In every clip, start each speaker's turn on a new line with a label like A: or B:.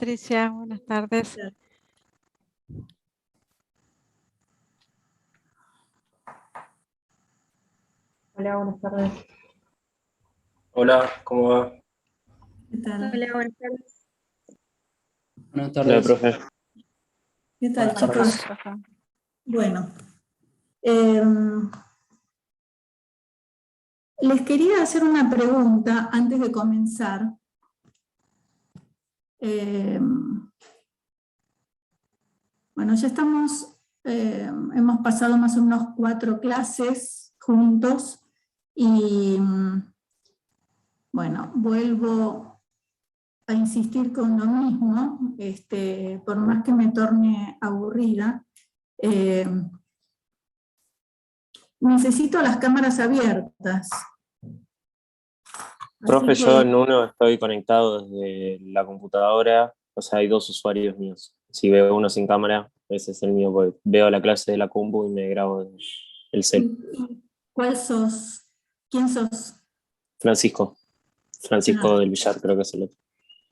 A: Patricia, buenas tardes.
B: Hola, buenas tardes.
C: Hola, ¿cómo va?
B: ¿Qué tal?
D: Hola, buenas tardes.
E: Buenas
C: Hola,
E: tardes.
C: profe.
B: ¿Qué tal,
E: Buenas
B: chicos?
E: tardes.
B: Bueno, les quería hacer una pregunta antes de comenzar. Bueno, ya hemos pasado más o menos 4 clases juntos y, bueno, vuelvo a insistir con lo mismo, por más que me torne aburrida. Necesito las cámaras abiertas.
C: Profe,
B: Así
C: yo
B: que,
C: en uno estoy conectado desde la computadora, o sea, hay 2 usuarios míos. Si veo uno sin cámara, ese es el mío, porque veo la clase de la compu y me grabo el cel.
B: ¿cuál sos? ¿Quién sos?
C: Francisco del Villar, creo que es el otro.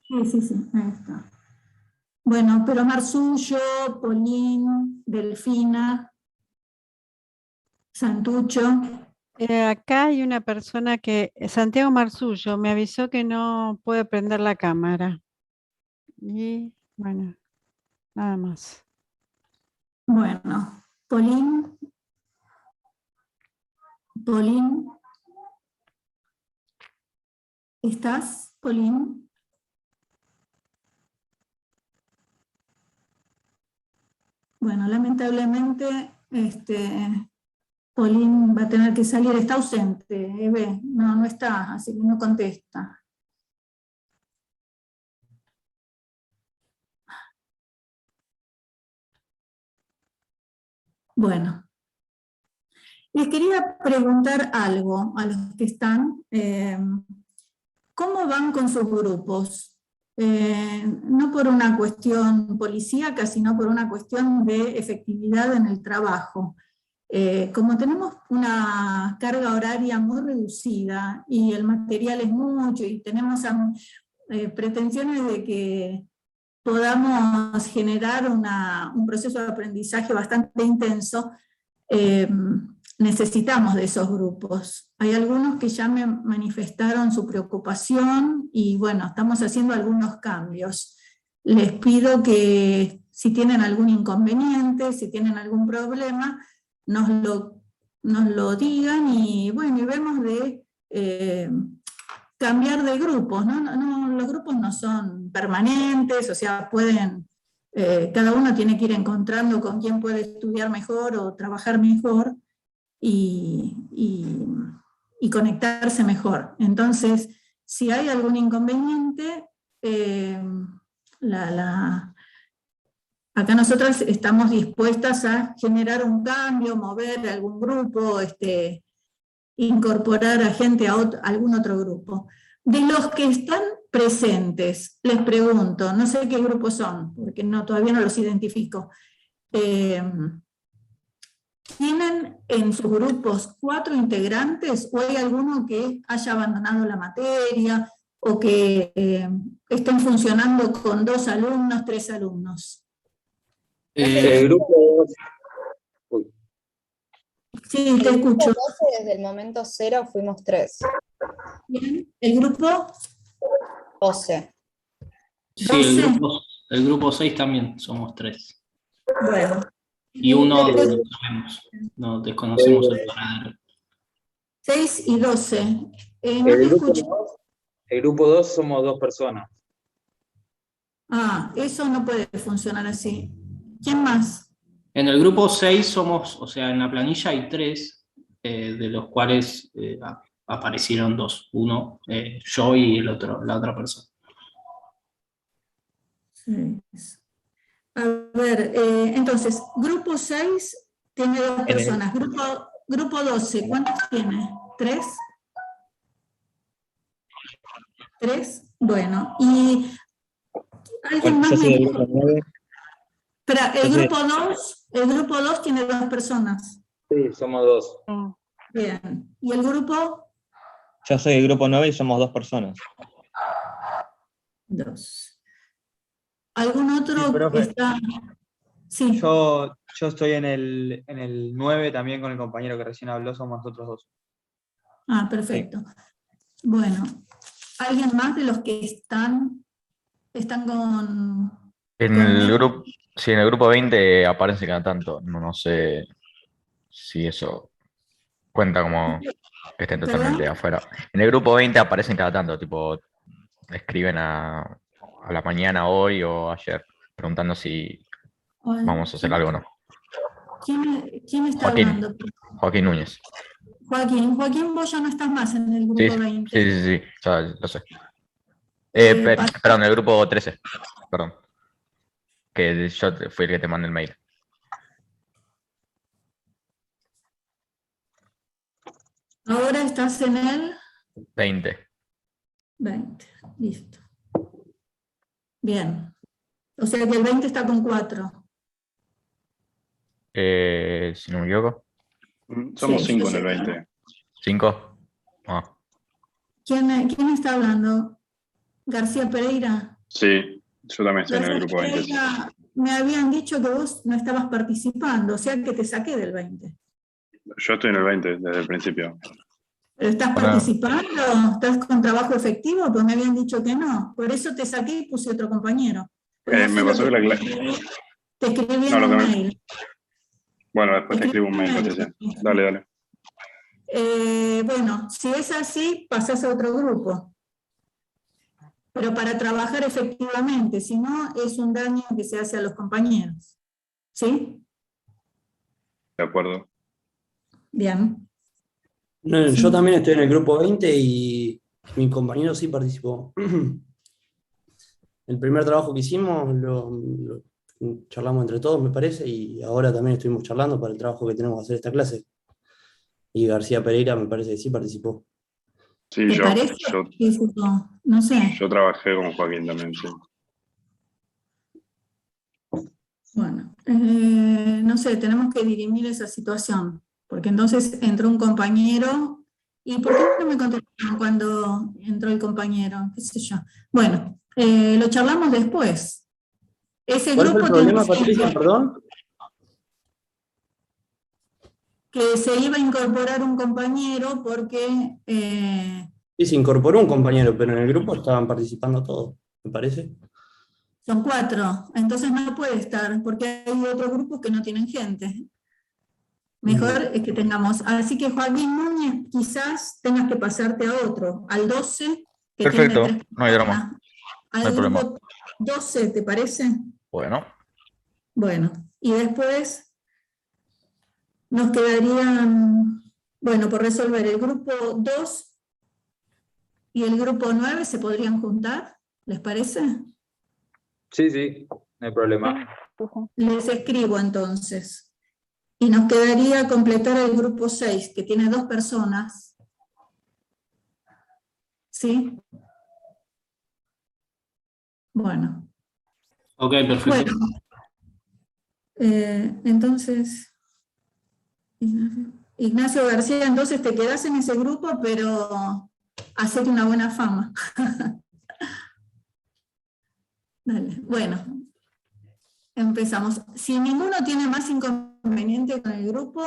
B: Sí, ahí está. Bueno, pero Marsullo, Polín, Delfina, Santucho.
A: Acá hay una persona Santiago Marsullo, me avisó que no puede prender la cámara. Y bueno, nada más.
B: Bueno, Polín, ¿estás, Polín? Bueno, lamentablemente, Polín va a tener que salir, está ausente, Eve, no está, así que no contesta. Bueno, les quería preguntar algo a los que están. ¿Cómo van con sus grupos? No por una cuestión policíaca, sino por una cuestión de efectividad en el trabajo. Como tenemos una carga horaria muy reducida y el material es mucho y tenemos pretensiones de que podamos generar un proceso de aprendizaje bastante intenso, necesitamos de esos grupos. Hay algunos que ya me manifestaron su preocupación y bueno, estamos haciendo algunos cambios. Les pido que si tienen algún inconveniente, si tienen algún problema, nos lo digan y bueno, y vemos de cambiar de grupos, ¿no? Los grupos no son permanentes, o sea, cada uno tiene que ir encontrando con quién puede estudiar mejor o trabajar mejor y conectarse mejor. Entonces, si hay algún inconveniente, acá nosotras estamos dispuestas a generar un cambio, mover algún grupo, incorporar a gente a algún otro grupo. De los que están presentes, les pregunto, no sé qué grupos son, porque todavía no los identifico. ¿Tienen en sus grupos 4 integrantes o hay alguno que haya abandonado la materia o que estén funcionando con 2 alumnos, 3 alumnos?
F: El grupo,
B: Sí, te escucho.
D: Desde el momento 0 fuimos 3.
B: Bien. ¿El grupo?
D: 12.
E: Sí, el grupo 6 también somos 3.
B: Bueno.
E: Y uno no sabemos, no desconocemos el paradero.
B: 6 y 12. No te escucho.
F: el grupo 2 somos 2 personas.
B: Eso no puede funcionar así. ¿Quién más?
E: En el grupo 6 somos, o sea, en la planilla hay 3, de los cuales aparecieron 2. Uno, yo y la otra persona.
B: 6. A ver, entonces, grupo 6 tiene 2 personas. Grupo 12, ¿cuántos tiene? ¿3? ¿3? Bueno, y alguien más me dijo. Espera, el grupo 2 tiene 2 personas.
F: Sí, somos 2.
B: Bien. ¿Y el grupo?
G: Yo soy el grupo 9 y somos 2 personas.
B: 2. ¿Algún otro
G: Sí, profe.
B: que está? Sí.
G: Yo estoy en el 9 también con el compañero que recién habló, somos nosotros dos.
B: Ah, perfecto. Bueno, ¿alguien más de los que están con
H: En
B: con
H: el
B: Néstor?
H: grupo, sí, en el grupo 20 aparece cada tanto. No sé si eso cuenta como que estén totalmente
B: ¿Perdón?
H: afuera. En el grupo 20 aparecen cada tanto, tipo, escriben a la mañana, hoy o ayer, preguntando si vamos a hacer algo o no.
B: ¿Quién está
H: Joaquín,
B: hablando?
H: Joaquín Núñez.
B: Joaquín, vos ya no estás más en el
H: Sí,
B: grupo
H: sí,
B: 20.
H: sí, sí, ya lo sé.
B: Pasó.
H: Perdón, el grupo 13, perdón. Que yo fui el que te mandé el mail.
B: Ahora estás en el
H: 20.
B: 20. Listo. Bien. O sea que el 20 está con 4.
H: Si no me equivoco.
I: Somos
B: Sí,
I: 5 en el 20.
H: 5. Ah,
B: ¿Quién está hablando? ¿García Pereira?
I: Sí, yo también estoy en el
B: García
I: grupo 20.
B: Pereira, me habían dicho que vos no estabas participando, o sea que te saqué del 20.
I: Yo estoy en el 20 desde el principio.
B: ¿Pero estás
H: Bueno.
B: participando? ¿Estás con trabajo efectivo? Pues me habían dicho que no. Por eso te saqué y puse otro compañero. Pero no sé
I: Me
B: lo
I: pasó que la
B: te
I: clase.
B: escribí
I: No,
B: en
I: lo
B: un
I: que me.
B: mail.
I: Bueno, después te escribo un mail, Patricia. Dale.
B: Bueno, si es así, pasás a otro grupo. Pero para trabajar efectivamente, si no, es un daño que se hace a los compañeros. ¿Sí?
I: De acuerdo.
B: Bien.
J: No,
B: Sí.
J: yo también estoy en el grupo 20 y mi compañero sí participó. El primer trabajo que hicimos lo charlamos entre todos, me parece, y ahora también estuvimos charlando para el trabajo que tenemos que hacer esta clase. Y García Pereira me parece que sí participó.
I: Sí,
B: ¿Te parece? No sé.
I: Yo trabajé con Joaquín también, sí.
B: Bueno, no sé, tenemos que dirimir esa situación, porque entonces entró un compañero, ¿y por qué no me contestaron cuando entró el compañero? ¿Qué sé yo? Bueno, lo charlamos después. Ese
J: ¿Cuál fue el
B: grupo
J: problema,
B: tiene
J: Patricia? Perdón.
B: que se iba a incorporar un compañero porque
J: Sí, se incorporó un compañero, pero en el grupo estaban participando todos, me parece.
B: son 4, entonces no puede estar, porque hay otros grupos que no tienen gente. Mejor es que tengamos. Así que Joaquín Núñez, quizás tengas que pasarte a otro, al 12, que
H: perfecto,
B: tiene 3
H: no hay drama.
B: personas.
H: No hay
B: Al
H: problema.
B: grupo 12, ¿te parece?
H: Bueno,
B: Bueno, y después nos quedarían, bueno, por resolver el grupo 2 y el grupo 9, ¿se podrían juntar? ¿Les parece?
F: Sí, no hay problema.
B: Les escribo entonces. Y nos quedaría completar el grupo 6, que tiene 2 personas. ¿Sí? Bueno.
E: Ok, perfecto.
B: Bueno, entonces, Ignacio García, entonces te quedás en ese grupo, pero hacete una buena fama. Dale, bueno. Empezamos. Si ninguno tiene más inconveniente con el grupo,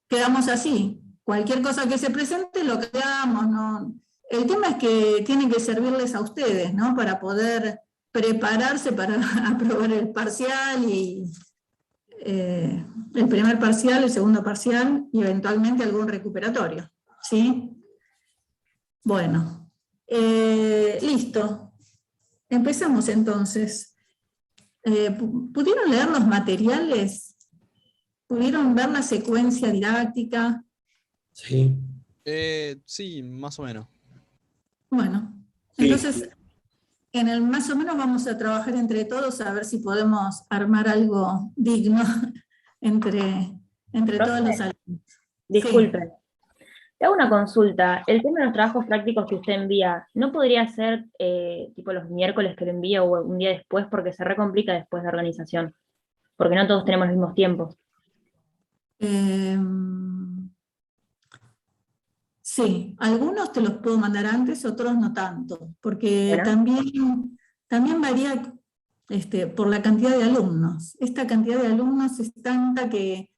B: quedamos así. Cualquier cosa que se presente lo quedamos, ¿no? El tema es que tiene que servirles a ustedes, ¿no? Para poder prepararse para aprobar el parcial y el primer parcial, el segundo parcial y eventualmente algún recuperatorio. ¿Sí? Bueno, listo. Empezamos entonces. ¿Pudieron leer los materiales? ¿Pudieron ver la secuencia didáctica?
J: Sí.
K: Sí, más o menos.
B: Bueno,
J: Sí.
B: entonces en el más o menos vamos a trabajar entre todos a ver si podemos armar algo digno entre todos los alumnos.
L: Disculpen. Te hago una consulta. El tema de los trabajos prácticos que usted envía, ¿no podría ser tipo los miércoles que lo envío o un día después? Porque se recomplica después de organización. Porque no todos tenemos los mismos tiempos.
B: Sí, algunos te los puedo mandar antes, otros no tanto, porque
L: Bueno.
B: también varía por la cantidad de alumnos. Esta cantidad de alumnos es tanta que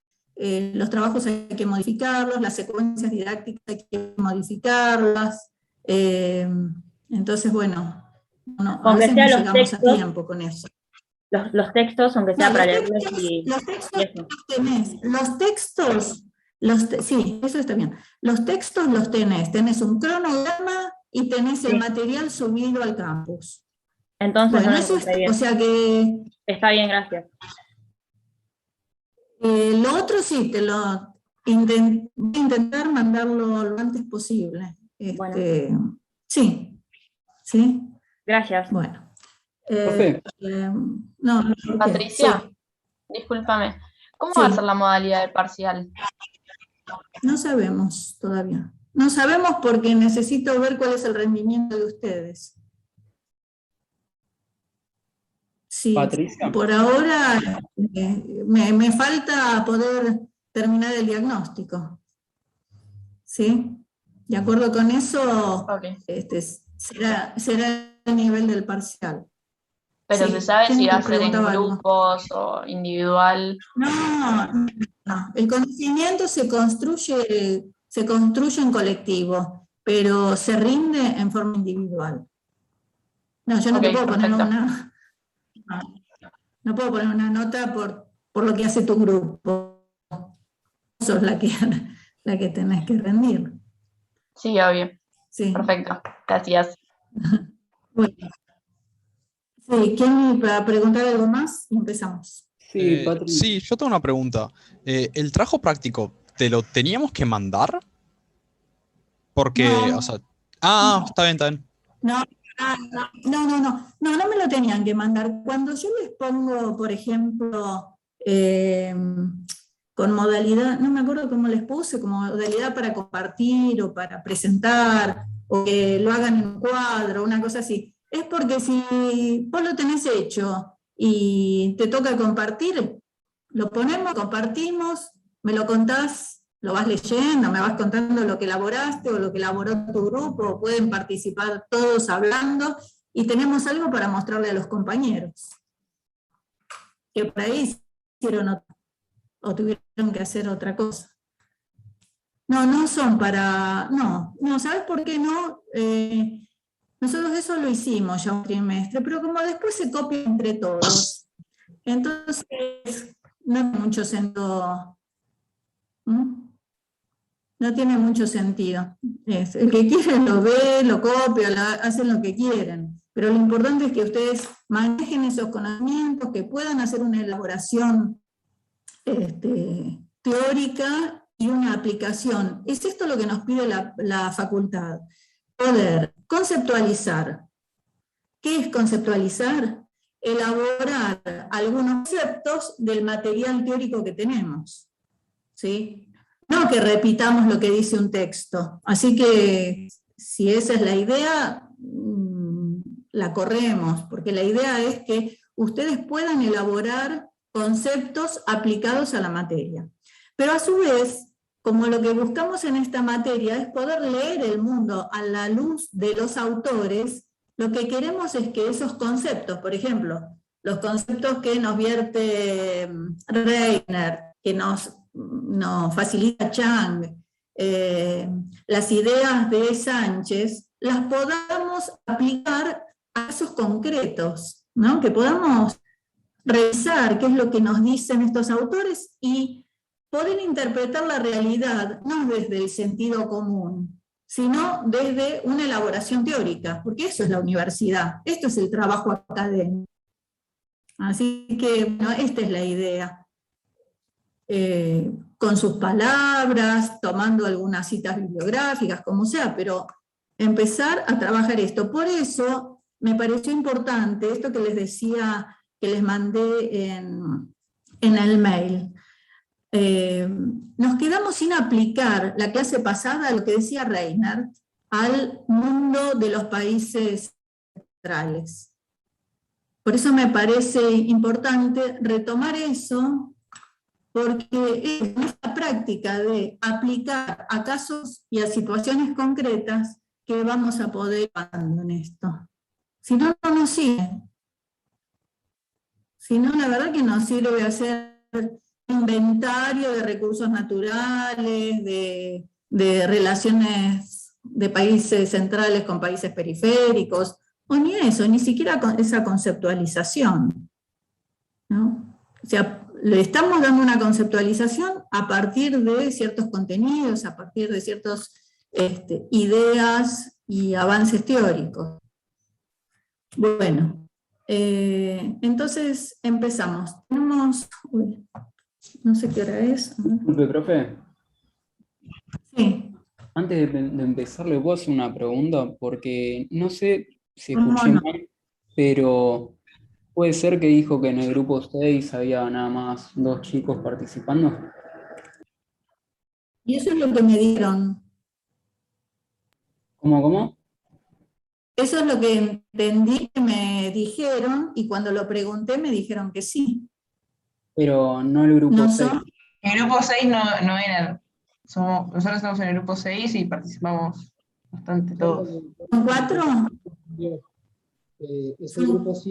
B: los trabajos hay que modificarlos, las secuencias didácticas hay que modificarlas. Entonces, bueno, a
L: Aunque
B: veces
L: sea
B: no
L: los
B: llegamos a
L: textos,
B: tiempo con eso.
L: los textos, aunque sea
B: No,
L: para
B: los
L: leerlos
B: textos,
L: y eso.
B: tenés. Los textos, sí, eso está bien. Los textos los tenés un cronograma y tenés el material subido al campus.
L: Entonces
B: Bueno,
L: no lo
B: eso
L: encontré bien.
B: o sea que
L: Está bien, gracias.
B: lo otro sí, voy a intentar mandarlo lo antes posible.
L: Bueno.
B: Sí, sí.
L: Gracias.
B: Bueno.
M: Profe.
B: No,
N: Patricia,
B: sí.
N: discúlpame. ¿Cómo
B: Sí.
N: va a ser la modalidad de parcial?
B: No sabemos todavía. No sabemos porque necesito ver cuál es el rendimiento de ustedes. Sí,
M: Patricia.
B: por ahora me falta poder terminar el diagnóstico. ¿Sí? De acuerdo con eso, será el nivel del parcial.
N: Pero
B: Sí,
N: ¿se sabe
B: ¿quién
N: si va a
B: te
N: ser en
B: preguntaba algo?
N: grupos o individual?
B: No. El conocimiento se construye en colectivo, pero se rinde en forma individual. No, yo no te puedo poner una... No puedo poner una nota por lo que hace tu grupo. Sos la que tenés que rendir.
N: Sí, obvio.
B: Sí.
N: Perfecto. Gracias.
B: Bueno. Sí, ¿quién va a preguntar algo más? Y empezamos.
K: Sí, yo tengo una pregunta. ¿El trabajo práctico te lo teníamos que mandar? Porque,
B: No.
K: o sea... está bien, está bien.
B: No me lo tenían que mandar. Cuando yo les pongo, por ejemplo, con modalidad, no me acuerdo cómo les puse, como modalidad para compartir o para presentar, o que lo hagan en un cuadro, una cosa así, es porque si vos lo tenés hecho y te toca compartir, lo ponemos, compartimos, me lo contás, lo vas leyendo, me vas contando lo que elaboraste o lo que elaboró tu grupo, pueden participar todos hablando y tenemos algo para mostrarle a los compañeros. Que por ahí hicieron o tuvieron que hacer otra cosa. No son para... No, ¿sabes por qué no? Nosotros eso lo hicimos ya un trimestre, pero como después se copia entre todos, entonces no tiene mucho sentido. No tiene mucho sentido. El que quiere lo ve, lo copia, hacen lo que quieren. Pero lo importante es que ustedes manejen esos conocimientos, que puedan hacer una elaboración teórica y una aplicación. Es esto lo que nos pide la facultad. Poder conceptualizar. ¿Qué es conceptualizar? Elaborar algunos conceptos del material teórico que tenemos. ¿Sí? No que repitamos lo que dice un texto. Así que si esa es la idea, la corremos, porque la idea es que ustedes puedan elaborar conceptos aplicados a la materia. Pero a su vez, como lo que buscamos en esta materia es poder leer el mundo a la luz de los autores, lo que queremos es que esos conceptos, por ejemplo, los conceptos que nos vierte Reiner, que nos facilita Chang, las ideas de Sánchez, las podamos aplicar a casos concretos, ¿no? Que podamos revisar qué es lo que nos dicen estos autores y poder interpretar la realidad no desde el sentido común, sino desde una elaboración teórica, porque eso es la universidad, esto es el trabajo académico. Así que, bueno, esta es la idea. Con sus palabras, tomando algunas citas bibliográficas, como sea, pero empezar a trabajar esto. Por eso me pareció importante esto que les decía, que les mandé en el mail. Nos quedamos sin aplicar la clase pasada, lo que decía Reiner, al mundo de los países centrales. Por eso me parece importante retomar eso, porque es esta práctica de aplicar a casos y a situaciones concretas que vamos a poder ir avanzando en esto. Si no, no nos sigue. Si no, la verdad que nos sirve hacer inventario de recursos naturales, de relaciones de países centrales con países periféricos, o ni eso, ni siquiera esa conceptualización, ¿no? O sea, le estamos dando una conceptualización a partir de ciertos contenidos, a partir de ciertas ideas y avances teóricos. Bueno, entonces empezamos. Tenemos, no sé qué hora es.
M: Disculpe, profe.
B: Sí.
M: Antes de empezar, ¿le puedo hacer una pregunta? Porque no sé si escuché mal, pero ¿puede ser que dijo que en el grupo 6 había nada más 2 chicos participando?
B: Y eso es lo que me dieron.
M: ¿Cómo?
B: Eso es lo que entendí que me dijeron, y cuando lo pregunté me dijeron que sí.
M: Pero no el grupo 6.
O: El grupo 6 no eran. Nosotros estamos en el grupo 6 y participamos bastante todos.
B: ¿Son 4?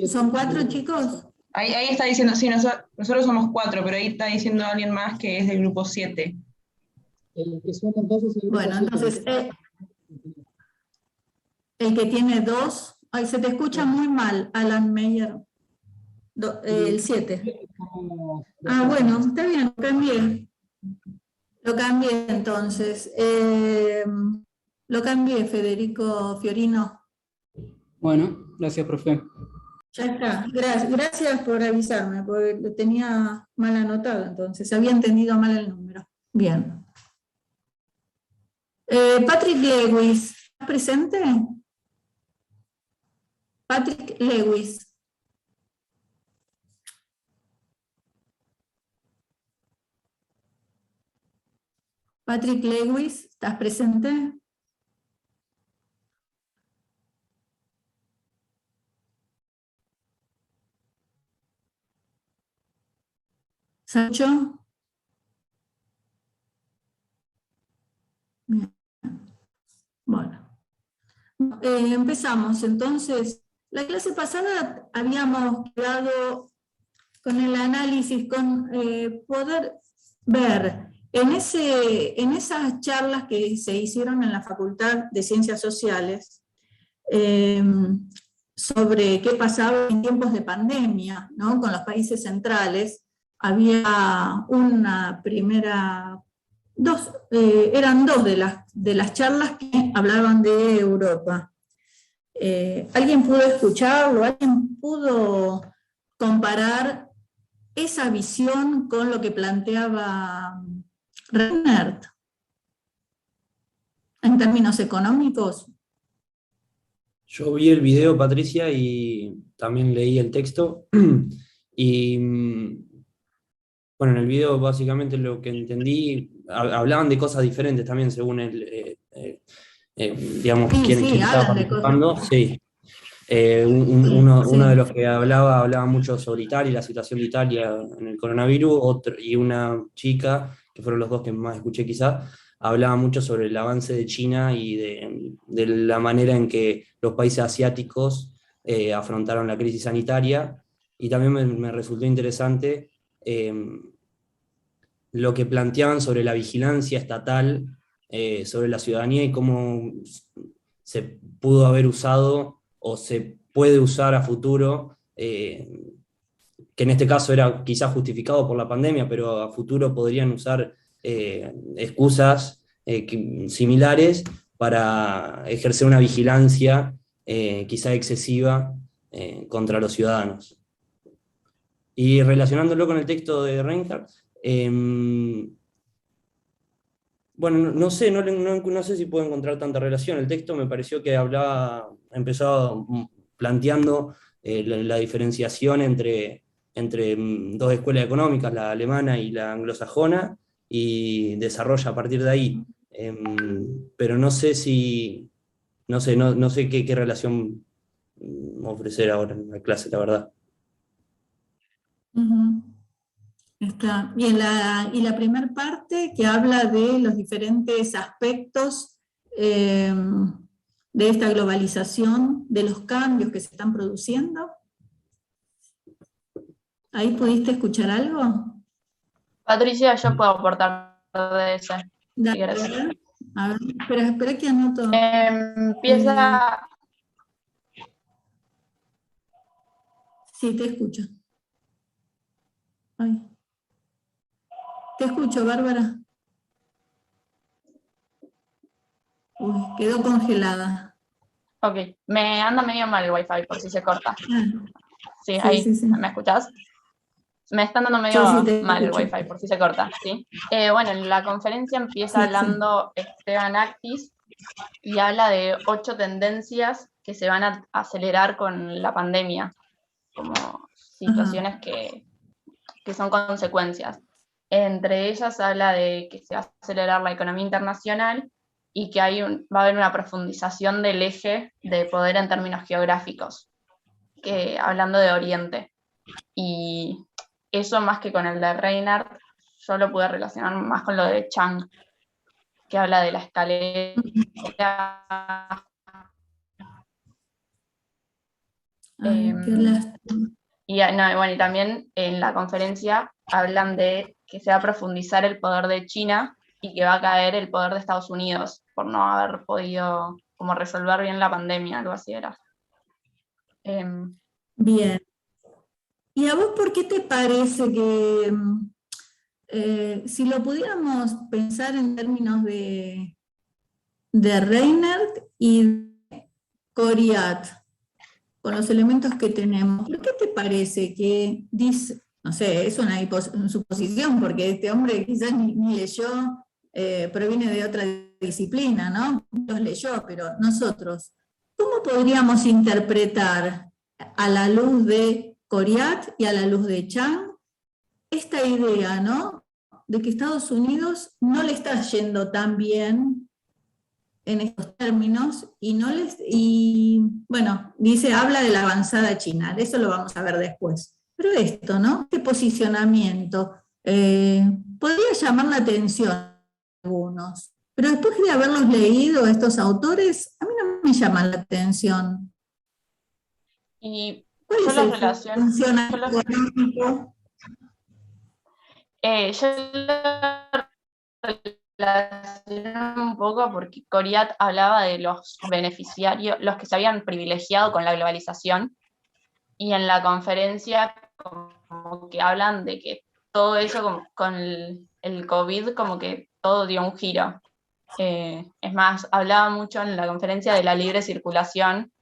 B: ¿Son 4 chicos?
O: Ahí está diciendo, sí, nosotros somos 4, pero ahí está diciendo alguien más que es del grupo 7.
B: Bueno, entonces, el que tiene 2, ay, se te escucha muy mal, Alan Meyer, el 7. Ah, bueno, está bien, lo cambié. Lo cambié entonces. Lo cambié, Federico Fiorino.
M: Bueno, gracias, profe.
B: Ya está. Gracias por avisarme, porque lo tenía mal anotado entonces. Había entendido mal el número. Bien. Patrick Lewis, ¿estás presente? Patrick Lewis. Patrick Lewis, ¿estás presente? ¿Sancho? Bien. Bueno. Empezamos entonces. La clase pasada habíamos quedado con el análisis, con poder ver en esas charlas que se hicieron en la Facultad de Ciencias Sociales sobre qué pasaba en tiempos de pandemia, ¿no? Con los países centrales, había una primera, eran dos de las charlas que hablaban de Europa. ¿Alguien pudo escucharlo? ¿Alguien pudo comparar esa visión con lo que planteaba Reinert en términos económicos?
J: Yo vi el video, Patricia, y también leí el texto. Y bueno, en el video básicamente lo que entendí, hablaban de cosas diferentes también según digamos, quién estaba participando. Sí. Uno de los que hablaba mucho sobre Italia, la situación de Italia en el coronavirus, y una chica, que fueron los dos que más escuché quizá, hablaba mucho sobre el avance de China y de la manera en que los países asiáticos afrontaron la crisis sanitaria, y también me resultó interesante lo que planteaban sobre la vigilancia estatal sobre la ciudadanía y cómo se pudo haber usado o se puede usar a futuro, que en este caso era quizás justificado por la pandemia, pero a futuro podrían usar excusas similares para ejercer una vigilancia quizá excesiva contra los ciudadanos. Y relacionándolo con el texto de Reinhardt, bueno, no sé si puedo encontrar tanta relación. El texto me pareció que empezaba planteando la diferenciación entre dos escuelas económicas, la alemana y la anglosajona, y desarrolla a partir de ahí. Pero no sé qué relación ofrecer ahora en la clase, la verdad.
B: Está. Y la primera parte que habla de los diferentes aspectos de esta globalización, de los cambios que se están produciendo. ¿Ahí pudiste escuchar algo?
N: Patricia, yo puedo aportar de ese.
B: Dale,
N: si querés.
B: a ver, espera que anoto.
N: Empieza.
B: Sí, te escucho. Ay. Te escucho, Bárbara. Uy, quedó congelada.
N: Ok, me anda medio mal el wifi por si se corta. Sí,
B: Sí,
N: ahí,
B: sí, sí.
N: ¿me escuchás? Me están dando medio
B: Sí, te
N: mal el
B: escucho.
N: wifi por si se corta, ¿sí? Bueno, en la conferencia empieza
B: Sí,
N: hablando Esteban Actis y habla de 8 tendencias que se van a acelerar con la pandemia, como situaciones que son consecuencias. Entre ellas habla de que se va a acelerar la economía internacional y que va a haber una profundización del eje de poder en términos geográficos, hablando de Oriente. Y eso más que con el de Reinhardt, yo lo pude relacionar más con lo de Chang, que habla de la escalera. Y también en la conferencia hablan de que se va a profundizar el poder de China y que va a caer el poder de Estados Unidos por no haber podido como resolver bien la pandemia, algo así era.
B: Bien. ¿Y a vos por qué te parece que si lo pudiéramos pensar en términos de Reinhardt y de Coriat, con los elementos que tenemos, ¿por qué te parece que dice, no sé, es una suposición, porque este hombre quizás ni leyó, proviene de otra disciplina, ¿no? Los leyó, pero nosotros, ¿cómo podríamos interpretar a la luz de Coriat y a la luz de Chang esta idea, ¿no? De que Estados Unidos no le está yendo tan bien en estos términos habla de la avanzada China, eso lo vamos a ver después. Pero esto, ¿no? Este posicionamiento podría llamar la atención a algunos, pero después de haberlos leído estos autores, a mí no me llaman la atención.
N: Y
B: ¿Cuál
N: yo
B: es
N: los
B: el
N: relaciono.
B: funcionamiento económico?
N: Yo relaciono un poco porque Coriat hablaba de los beneficiarios, los que se habían privilegiado con la globalización, y en la conferencia como que hablan de que todo eso con el COVID como que todo dio un giro. Es más, hablaba mucho en la conferencia de la libre circulación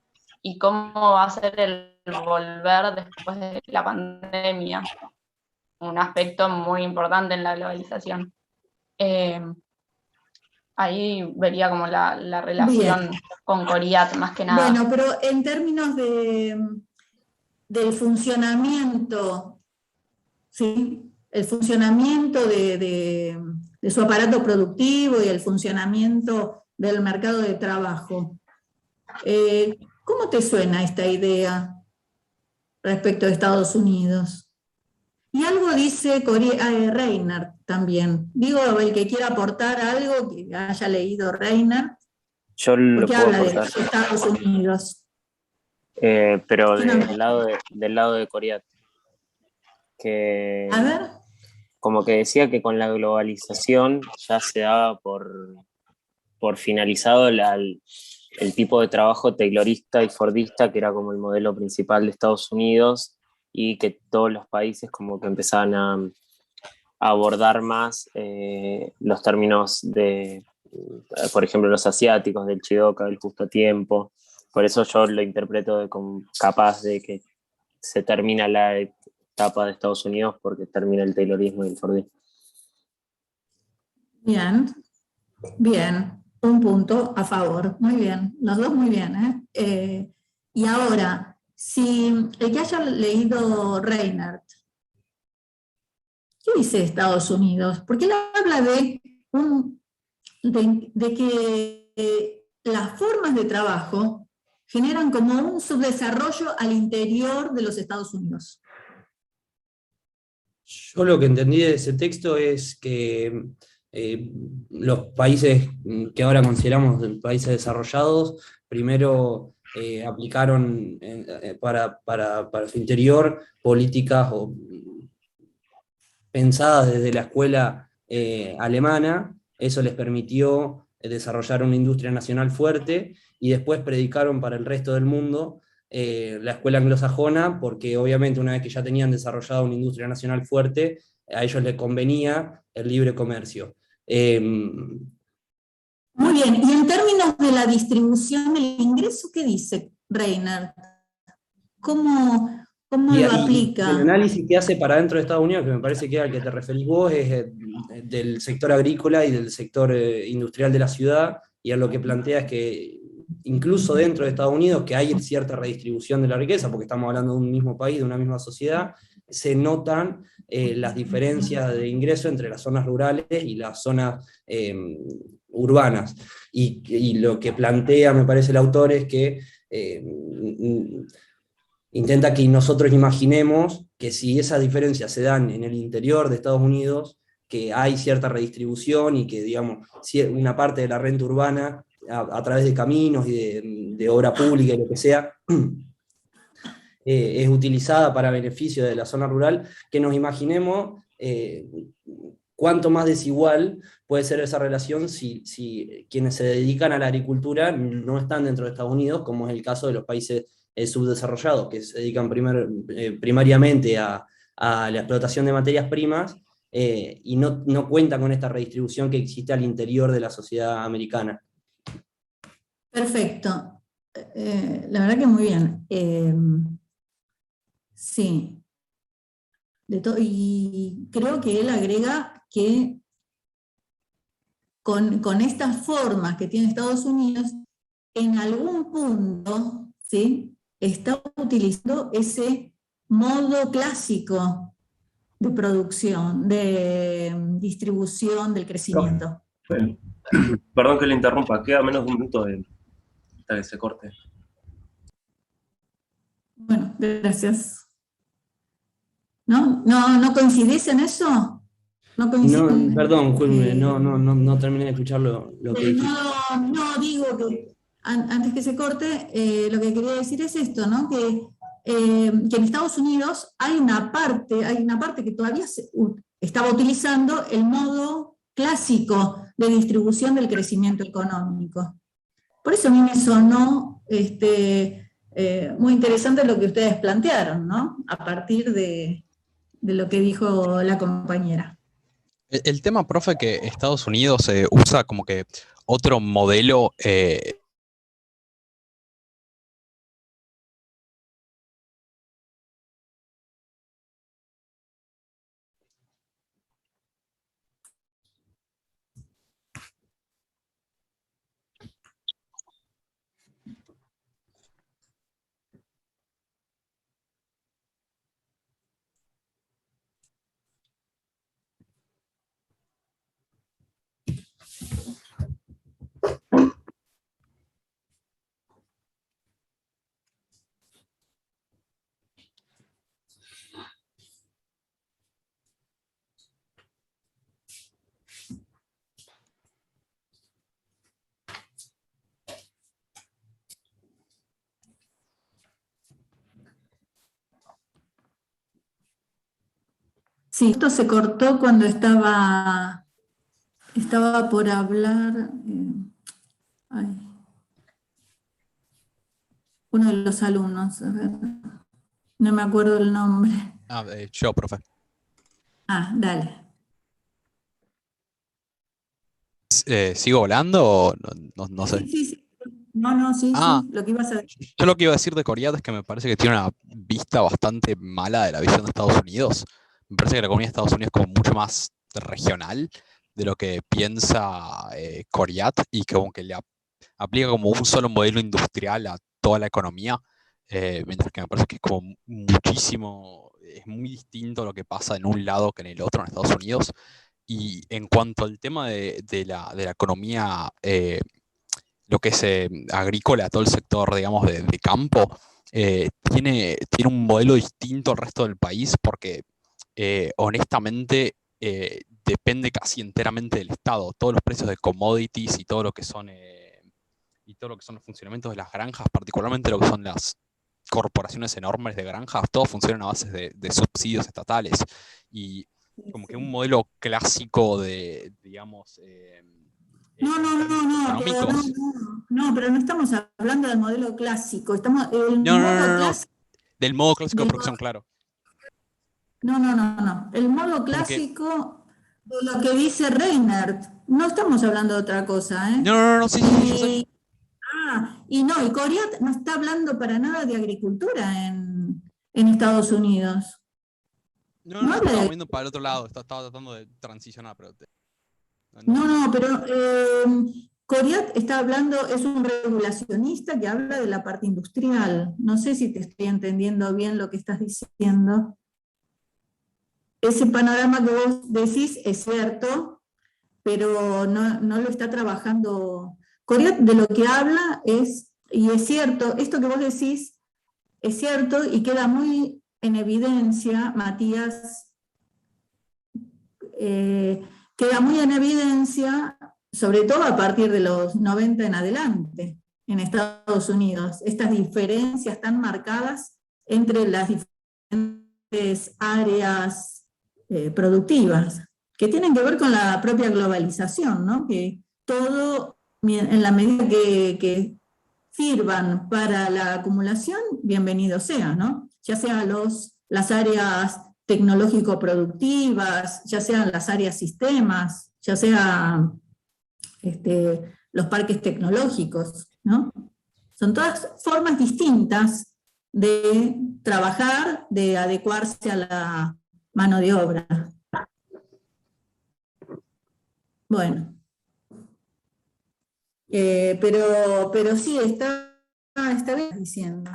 N: y cómo va a ser el volver después de la pandemia, un aspecto muy importante en la globalización. Ahí vería como la relación con Coriat más que nada.
B: Bueno, pero en términos del funcionamiento, ¿sí? El funcionamiento de su aparato productivo y el funcionamiento del mercado de trabajo. ¿Cómo te suena esta idea respecto de Estados Unidos? Y algo dice Reinhardt también. Digo, el que quiera aportar algo, que haya leído Reinhardt,
C: Yo lo
B: porque
C: puedo
B: habla de
C: aportar.
B: Estados Unidos.
C: Pero del lado de Coriat. Que
B: A ver.
C: como que decía que con la globalización ya se daba por finalizado el tipo de trabajo taylorista y fordista, que era como el modelo principal de Estados Unidos, y que todos los países como que empezaban a abordar más los términos de, por ejemplo, los asiáticos, del Chidoka, del justo tiempo. Por eso yo lo interpreto como capaz de que se termina la etapa de Estados Unidos porque termina el taylorismo y el fordismo.
B: Bien, bien, un punto a favor, muy bien, los dos muy bien. Y ahora, si el que haya leído Reinhardt, ¿qué dice Estados Unidos? Porque él habla de que las formas de trabajo generan como un subdesarrollo al interior de los Estados Unidos.
J: Yo lo que entendí de ese texto es que los países que ahora consideramos países desarrollados, primero aplicaron para su interior políticas pensadas desde la escuela alemana. Eso les permitió desarrollar una industria nacional fuerte, y después predicaron para el resto del mundo la escuela anglosajona, porque obviamente una vez que ya tenían desarrollado una industria nacional fuerte, a ellos les convenía el libre comercio.
B: Muy bien, y en términos de la distribución del ingreso, ¿qué dice Reiner? ¿Cómo lo aplica?
J: El análisis que hace para dentro de Estados Unidos, que me parece que es al que te referís vos, es del sector agrícola y del sector industrial de la ciudad, y a lo que plantea es que incluso dentro de Estados Unidos, que hay cierta redistribución de la riqueza, porque estamos hablando de un mismo país, de una misma sociedad, se notan las diferencias de ingreso entre las zonas rurales y las zonas urbanas. Y lo que plantea, me parece, el autor es que intenta que nosotros imaginemos que si esas diferencias se dan en el interior de Estados Unidos, que hay cierta redistribución y que, digamos, una parte de la renta urbana, a través de caminos y de obra pública y lo que sea, es utilizada para beneficio de la zona rural, que nos imaginemos cuánto más desigual puede ser esa relación si quienes se dedican a la agricultura no están dentro de Estados Unidos, como es el caso de los países subdesarrollados, que se dedican primariamente a la explotación de materias primas, y no cuentan con esta redistribución que existe al interior de la sociedad americana.
B: Perfecto. La verdad que muy bien. Sí. Y creo que él agrega que con estas formas que tiene Estados Unidos, en algún punto, ¿sí?, está utilizando ese modo clásico de producción, de distribución del crecimiento.
P: Perdón que le interrumpa, queda menos de un minuto hasta que se corte.
B: Bueno, gracias. ¿No coincidís en eso? ¿No coincidís?
J: Perdón, no terminé de escuchar lo que dijiste.
B: Digo que antes que se corte, lo que quería decir es esto, ¿no? Que en Estados Unidos hay una parte que todavía estaba utilizando el modo clásico de distribución del crecimiento económico. Por eso a mí me sonó muy interesante lo que ustedes plantearon, ¿no? A partir de lo que dijo la compañera.
K: El tema, profe, que Estados Unidos usa como que otro modelo.
B: Sí, esto se cortó cuando estaba por hablar uno de los alumnos, a ver, no me acuerdo el nombre.
K: Yo, profe.
B: Dale.
K: ¿Sigo hablando o no sé?
B: Sí. Sí, lo que ibas a decir.
K: Yo lo que iba a decir de Corea es que me parece que tiene una vista bastante mala de la visión de Estados Unidos. Me parece que la economía de Estados Unidos es como mucho más regional de lo que piensa Corea, y que como que le aplica como un solo modelo industrial a toda la economía, mientras que me parece que es como es muy distinto lo que pasa en un lado que en el otro en Estados Unidos. Y en cuanto al tema de la economía, lo que es agrícola, todo el sector, digamos, de campo, tiene un modelo distinto al resto del país, porque honestamente depende casi enteramente del Estado. Todos los precios de commodities y todo lo que son y todo lo que son los funcionamientos de las granjas, particularmente lo que son las corporaciones enormes de granjas, todo funciona a base de subsidios estatales. Y como que un modelo clásico de, digamos,
B: No,
K: económicos.
B: pero no estamos hablando del modelo clásico.
K: No. Del modo clásico de producción, claro.
B: No. El modo clásico de lo que dice Reinert. No estamos hablando de otra cosa, ¿eh?
K: No, sí, yo sé.
B: Y Coriat no está hablando para nada de agricultura en Estados Unidos.
K: No, estaba viendo para el otro lado, estaba tratando de transicionar, pero...
B: pero Coriat está hablando, es un regulacionista que habla de la parte industrial. No sé si te estoy entendiendo bien lo que estás diciendo. Ese panorama que vos decís es cierto, pero no lo está trabajando. Coriat de lo que habla y es cierto, esto que vos decís es cierto y queda muy en evidencia, Matías, queda muy en evidencia, sobre todo a partir de los 90 en adelante, en Estados Unidos, estas diferencias tan marcadas entre las diferentes áreas productivas, que tienen que ver con la propia globalización, ¿no? Que todo, en la medida que sirvan para la acumulación, bienvenido sea, ¿no? Ya sean las áreas tecnológico-productivas, ya sean las áreas sistemas, ya sean los parques tecnológicos, ¿no? Son todas formas distintas de trabajar, de adecuarse a la mano de obra. Bueno. Pero sí, está bien diciendo.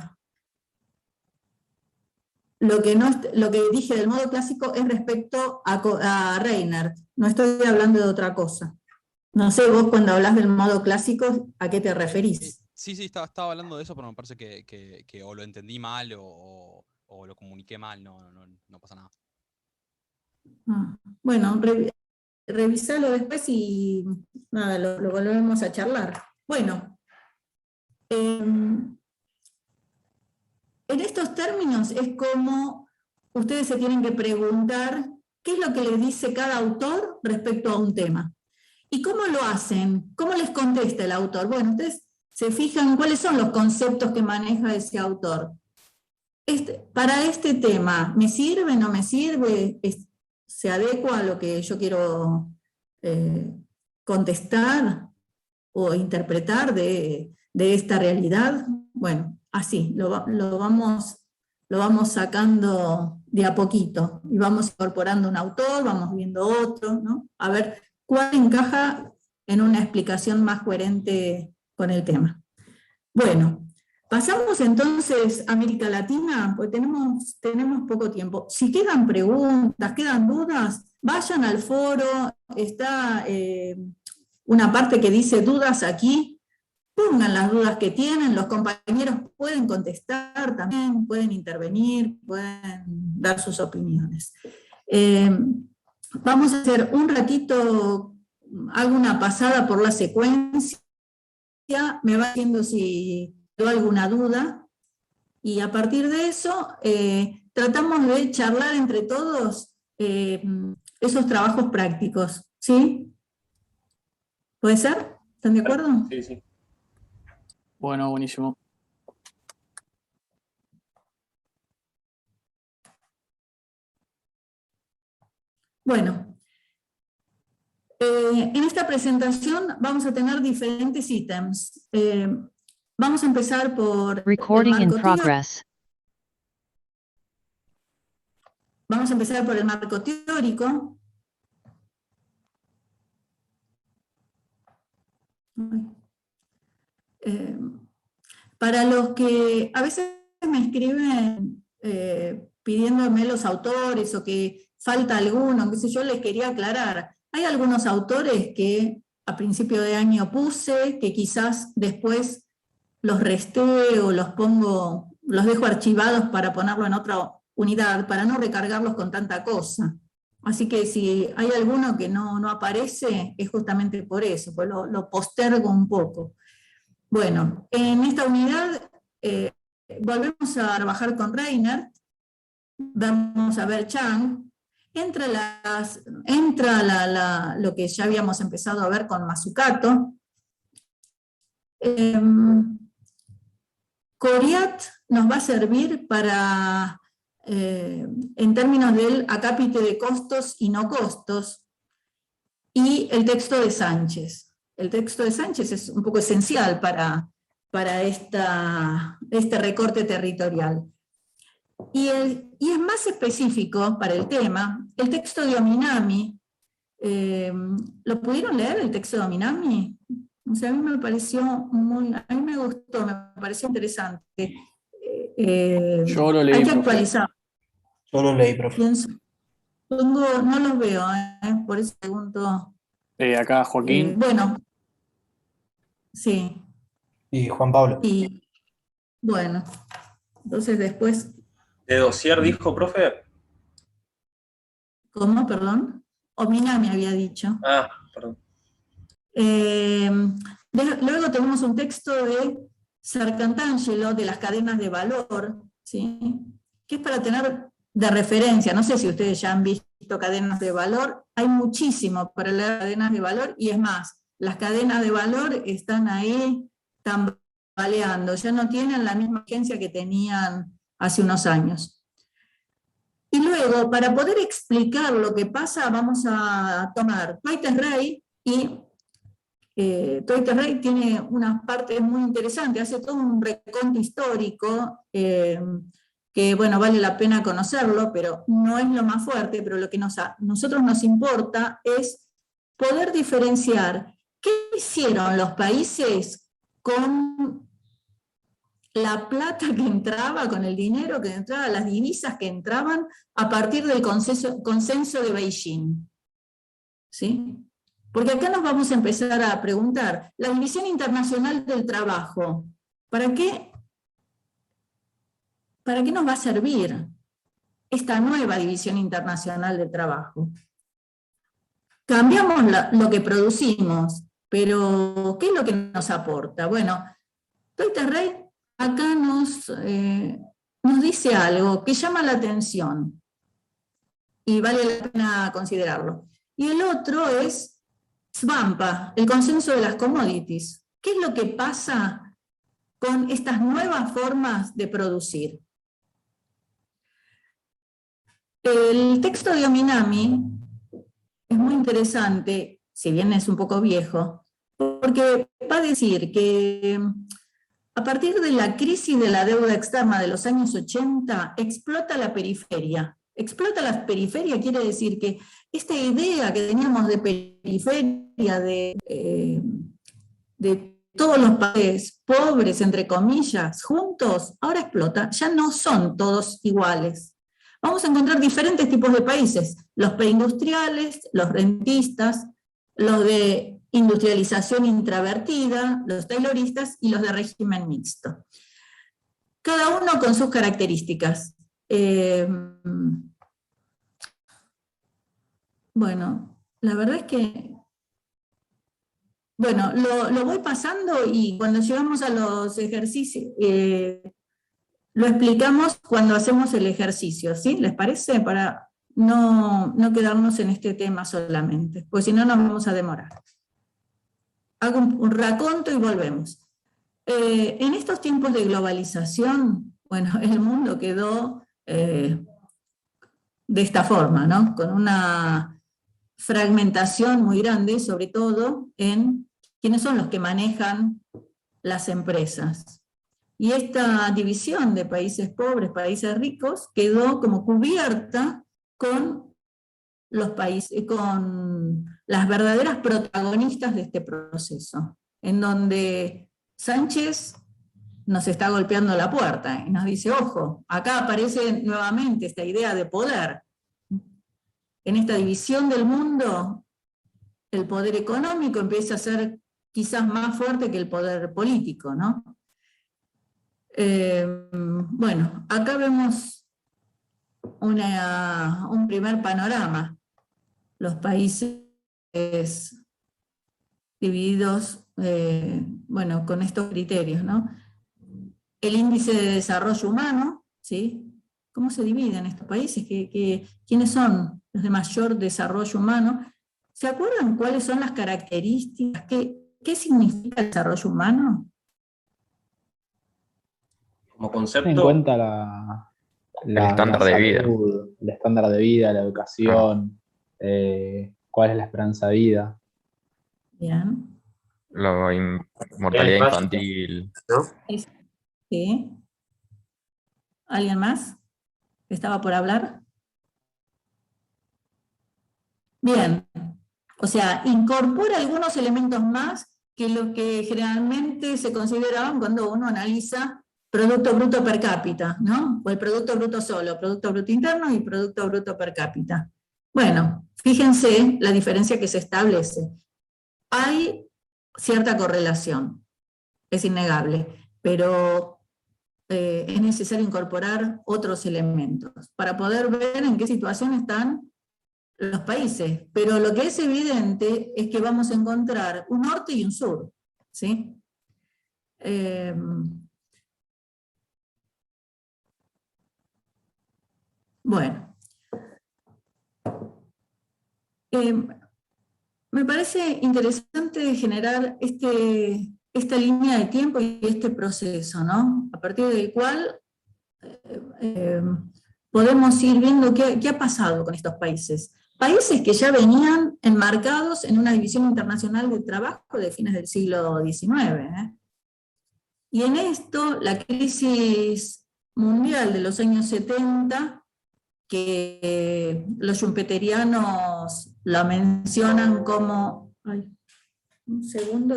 B: Lo que dije del modo clásico es respecto a Reinert, no estoy hablando de otra cosa. No sé, vos cuando hablas del modo clásico, ¿a qué te referís?
K: Sí, estaba hablando de eso, pero me parece que o lo entendí mal o lo comuniqué mal, no pasa nada.
B: Bueno, revisalo después y nada, lo volvemos a charlar. Bueno, en estos términos es como ustedes se tienen que preguntar qué es lo que les dice cada autor respecto a un tema. ¿Y cómo lo hacen? ¿Cómo les contesta el autor? Bueno, ustedes se fijan cuáles son los conceptos que maneja ese autor. Para este tema, ¿me sirve, no me sirve? ¿Se adecua a lo que yo quiero contestar o interpretar de esta realidad? Bueno, así, lo vamos sacando de a poquito y vamos incorporando un autor, vamos viendo otro, ¿no? A ver cuál encaja en una explicación más coherente con el tema. Bueno, pasamos entonces a América Latina, porque tenemos poco tiempo. Si quedan preguntas, quedan dudas, vayan al foro, está una parte que dice dudas aquí, pongan las dudas que tienen, los compañeros pueden contestar también, pueden intervenir, pueden dar sus opiniones. Vamos a hacer un ratito, hago una pasada por la secuencia, me va diciendo si tengo alguna duda, y a partir de eso tratamos de charlar entre todos esos trabajos prácticos, ¿sí? ¿Puede ser? ¿Están de acuerdo?
P: Sí.
Q: Bueno, buenísimo.
B: Bueno, en esta presentación vamos a tener diferentes ítems. Vamos a empezar por
R: Recording in progress.
B: Vamos a empezar por el marco teórico. Para los que a veces me escriben pidiéndome los autores o que falta alguno, qué sé yo, les quería aclarar. Hay algunos autores que a principio de año puse, que quizás después los resté o los dejo archivados para ponerlo en otra unidad, para no recargarlos con tanta cosa. Así que si hay alguno que no aparece, es justamente por eso, pues lo postergo un poco. Bueno, en esta unidad volvemos a trabajar con Reiner, vamos a ver Chang, entra lo que ya habíamos empezado a ver con Mazzucato. Coriat nos va a servir para, en términos del acápite de costos y no costos, y el texto de Sánchez. El texto de Sánchez es un poco esencial para este recorte territorial. Y es más específico para el tema, el texto de Ominami. ¿Lo pudieron leer, el texto de Ominami? O sea, a mí me pareció a mí me gustó, me pareció interesante.
Q: Yo lo leí,
B: hay que
Q: profe.
B: actualizar.
J: Yo lo leí, profe.
B: No los veo, por eso pregunto.
Q: Acá Joaquín.
B: Bueno, sí.
J: Y Juan Pablo.
B: Y bueno, entonces después.
P: ¿De dossier dijo, profe?
B: ¿Cómo, perdón? Ominami había dicho.
P: Ah, perdón.
B: Luego tenemos un texto de Sarcantangelo de las cadenas de valor, ¿sí? Que es para tener de referencia. No sé si ustedes ya han visto cadenas de valor, hay muchísimo para leer cadenas de valor, y es más, las cadenas de valor están ahí tambaleando, ya no tienen la misma agencia que tenían hace unos años. Y luego, para poder explicar lo que pasa, vamos a tomar Toitez-Rey, y Toitez-Rey tiene unas partes muy interesantes, hace todo un reconto histórico, que bueno, vale la pena conocerlo, pero no es lo más fuerte, pero lo que nosotros nos importa es poder diferenciar qué hicieron los países con la plata que entraba, con el dinero que entraba, las divisas que entraban a partir del consenso de Beijing. ¿Sí? Porque acá nos vamos a empezar a preguntar, la División Internacional del Trabajo, ¿para qué nos va a servir esta nueva División Internacional del Trabajo? Cambiamos lo que producimos, pero ¿qué es lo que nos aporta? Bueno, Toitez-Rey acá nos dice algo que llama la atención y vale la pena considerarlo. Y el otro es SVAMPA, el consenso de las commodities. ¿Qué es lo que pasa con estas nuevas formas de producir? El texto de Ominami es muy interesante, si bien es un poco viejo, porque va a decir que a partir de la crisis de la deuda externa de los años 80, explota la periferia. Explota la periferia quiere decir que esta idea que teníamos de periferia, de todos los países pobres, entre comillas, juntos, ahora explota, ya no son todos iguales. Vamos a encontrar diferentes tipos de países, los preindustriales, los rentistas, los de industrialización intravertida, los tayloristas y los de régimen mixto. Cada uno con sus características. Bueno, la verdad es que, bueno, lo voy pasando y cuando llegamos a los ejercicios, lo explicamos cuando hacemos el ejercicio, ¿sí? ¿Les parece? Para no quedarnos en este tema solamente, pues si no nos vamos a demorar. Hago un raconto y volvemos. En estos tiempos de globalización, bueno, el mundo quedó de esta forma, ¿no? Con una fragmentación muy grande, sobre todo en quiénes son los que manejan las empresas. Y esta división de países pobres, países ricos, quedó como cubierta con los países, con las verdaderas protagonistas de este proceso, en donde Sánchez nos está golpeando la puerta y nos dice, ojo, acá aparece nuevamente esta idea de poder. En esta división del mundo, el poder económico empieza a ser quizás más fuerte que el poder político, ¿no? Bueno, acá vemos un primer panorama. Los países divididos, bueno, con estos criterios, ¿no? El índice de desarrollo humano, ¿sí? ¿Cómo se dividen estos países? ¿Quiénes son los de mayor desarrollo humano? ¿Se acuerdan cuáles son las características? ¿Qué significa el desarrollo humano?
P: Como
Q: En
P: concepto,
Q: cuenta
H: El estándar de vida.
Q: salud, el estándar de vida, la educación, cuál es la esperanza de vida.
B: Bien.
H: La mortalidad infantil.
B: ¿Sí? ¿Alguien más? ¿Estaba por hablar? Bien. O sea, incorpora algunos elementos más que lo que generalmente se consideraban cuando uno analiza Producto Bruto Per cápita, ¿no? O el Producto Bruto solo, Producto Bruto Interno y Producto Bruto Per cápita. Bueno, fíjense la diferencia que se establece. Hay cierta correlación, es innegable, pero es necesario incorporar otros elementos para poder ver en qué situación están los países. Pero lo que es evidente es que vamos a encontrar un norte y un sur, ¿sí? Bueno. Me parece interesante generar esta línea de tiempo y este proceso, ¿no? A partir del cual podemos ir viendo qué ha pasado con estos países. Países que ya venían enmarcados en una división internacional de trabajo de fines del siglo XIX. Y en esto, la crisis mundial de los años 70, que los schumpeterianos la mencionan como... Ay, un segundo.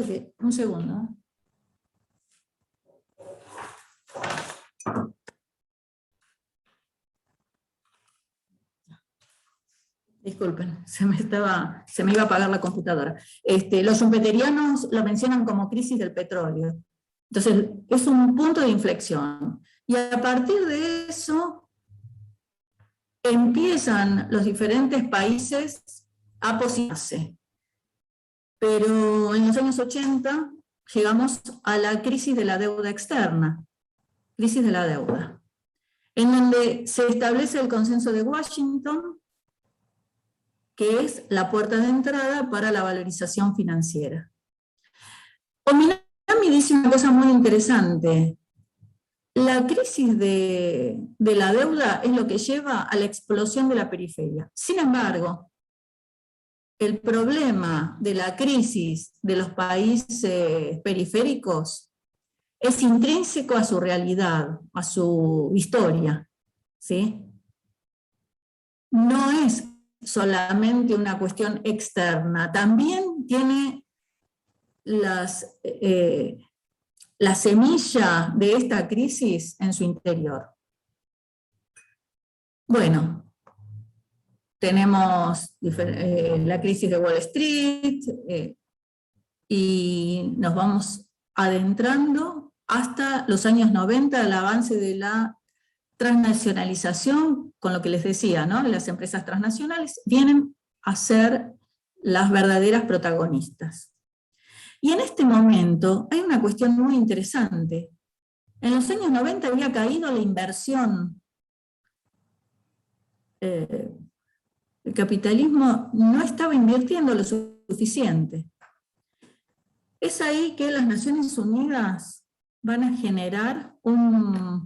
B: Disculpen, se me iba a apagar la computadora. Los schumpeterianos lo mencionan como crisis del petróleo. Entonces, es un punto de inflexión. Y a partir de eso, empiezan los diferentes países a posicionarse. Pero en los años 80 llegamos a la crisis de la deuda externa, crisis de la deuda, en donde se establece el consenso de Washington, que es la puerta de entrada para la valorización financiera. Ominami dice una cosa muy interesante. La crisis de la deuda es lo que lleva a la explosión de la periferia. Sin embargo, el problema de la crisis de los países periféricos es intrínseco a su realidad, a su historia, ¿sí? No es solamente una cuestión externa, también tiene la semilla de esta crisis en su interior. Bueno, tenemos la crisis de Wall Street y nos vamos adentrando hasta los años 90, el avance de la transnacionalización, con lo que les decía, ¿no? Las empresas transnacionales vienen a ser las verdaderas protagonistas. Y en este momento hay una cuestión muy interesante. En los años 90 había caído la inversión. El capitalismo no estaba invirtiendo lo suficiente. Es ahí que las Naciones Unidas van a generar una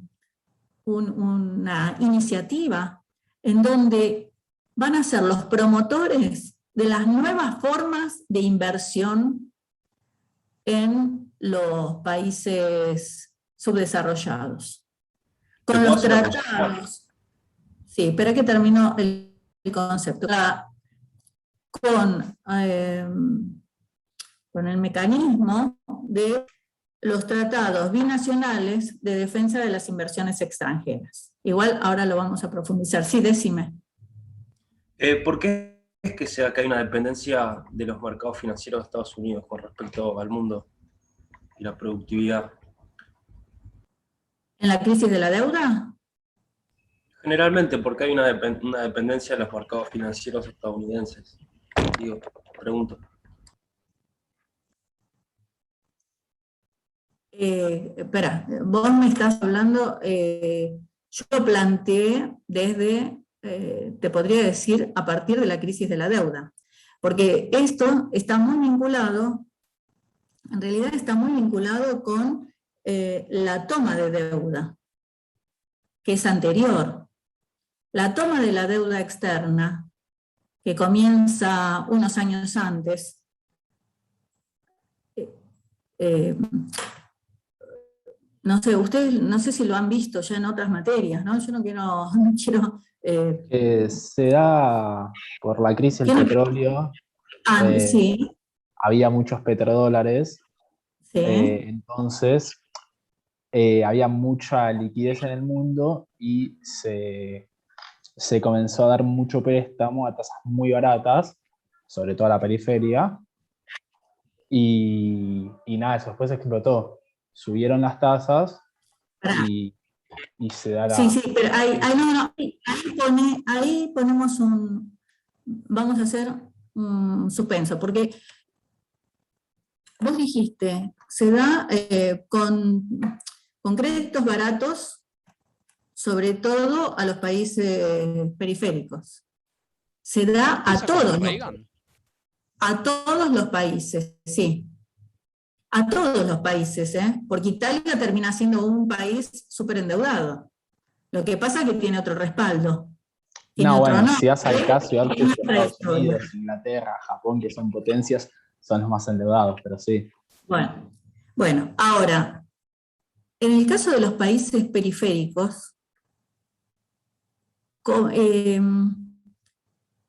B: iniciativa en donde van a ser los promotores de las nuevas formas de inversión en los países subdesarrollados. Con los tratados. Sí, espera que termino el concepto. Con el mecanismo de los tratados binacionales de defensa de las inversiones extranjeras. Igual ahora lo vamos a profundizar. Sí, decime.
P: ¿Por qué es que hay una dependencia de los mercados financieros de Estados Unidos con respecto al mundo y la productividad?
B: ¿En la crisis de la deuda?
P: Generalmente, porque hay una dependencia de los mercados financieros estadounidenses. Digo, pregunto.
B: Espera, vos me estás hablando, yo lo planteé desde, te podría decir, a partir de la crisis de la deuda, porque esto está muy vinculado, en realidad está muy vinculado con la toma de deuda, que es anterior. La toma de la deuda externa, que comienza unos años antes, no sé, ustedes no sé si lo han visto ya en otras materias, ¿no? Yo no quiero...
Q: Se da por la crisis del petróleo.
B: Sí.
Q: Había muchos petrodólares.
B: Sí.
Q: Entonces, había mucha liquidez en el mundo y se comenzó a dar mucho préstamo a tasas muy baratas, sobre todo a la periferia. Y nada, eso después explotó. Subieron las tasas y se da la...
B: Sí, pero ahí ponemos vamos a hacer un suspenso, porque vos dijiste, se da con créditos baratos, sobre todo a los países periféricos. Se da a todos los países, sí. A todos los países, porque Italia termina siendo un país súper endeudado. Lo que pasa es que tiene otro respaldo.
Q: Si vas al caso, Estados Unidos, Inglaterra, Japón, que son potencias, son los más endeudados, pero sí.
B: Bueno, ahora, en el caso de los países periféricos,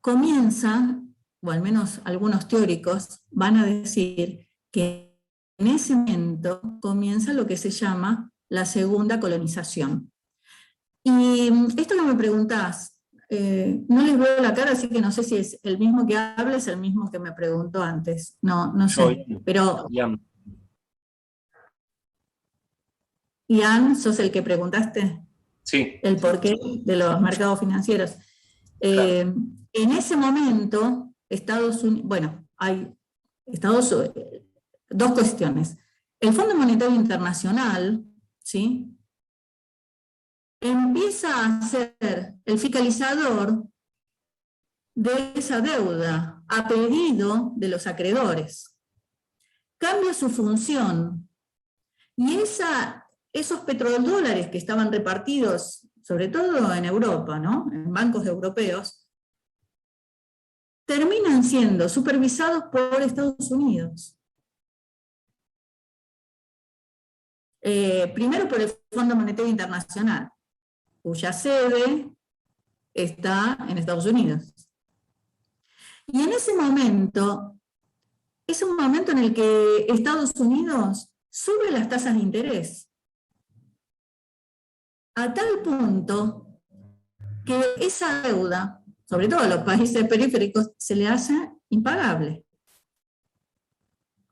B: comienza, o al menos algunos teóricos van a decir que en ese momento comienza lo que se llama la segunda colonización. Y esto que me preguntás, no les veo la cara, así que no sé si es el mismo que habla, es el mismo que me preguntó antes. No sé, pero... Ian, ¿sos el que preguntaste?
P: Sí.
B: El porqué de los mercados financieros. Claro. En ese momento, Estados Unidos, bueno, hay dos cuestiones. El Fondo Monetario Internacional, ¿sí?, empieza a ser el fiscalizador de esa deuda a pedido de los acreedores. Cambia su función y esos petrodólares que estaban repartidos, sobre todo en Europa, ¿no?, en bancos europeos, terminan siendo supervisados por Estados Unidos. Primero por el Fondo Monetario Internacional, cuya sede está en Estados Unidos. Y en ese momento, es un momento en el que Estados Unidos sube las tasas de interés, a tal punto que esa deuda, sobre todo a los países periféricos, se le hace impagable.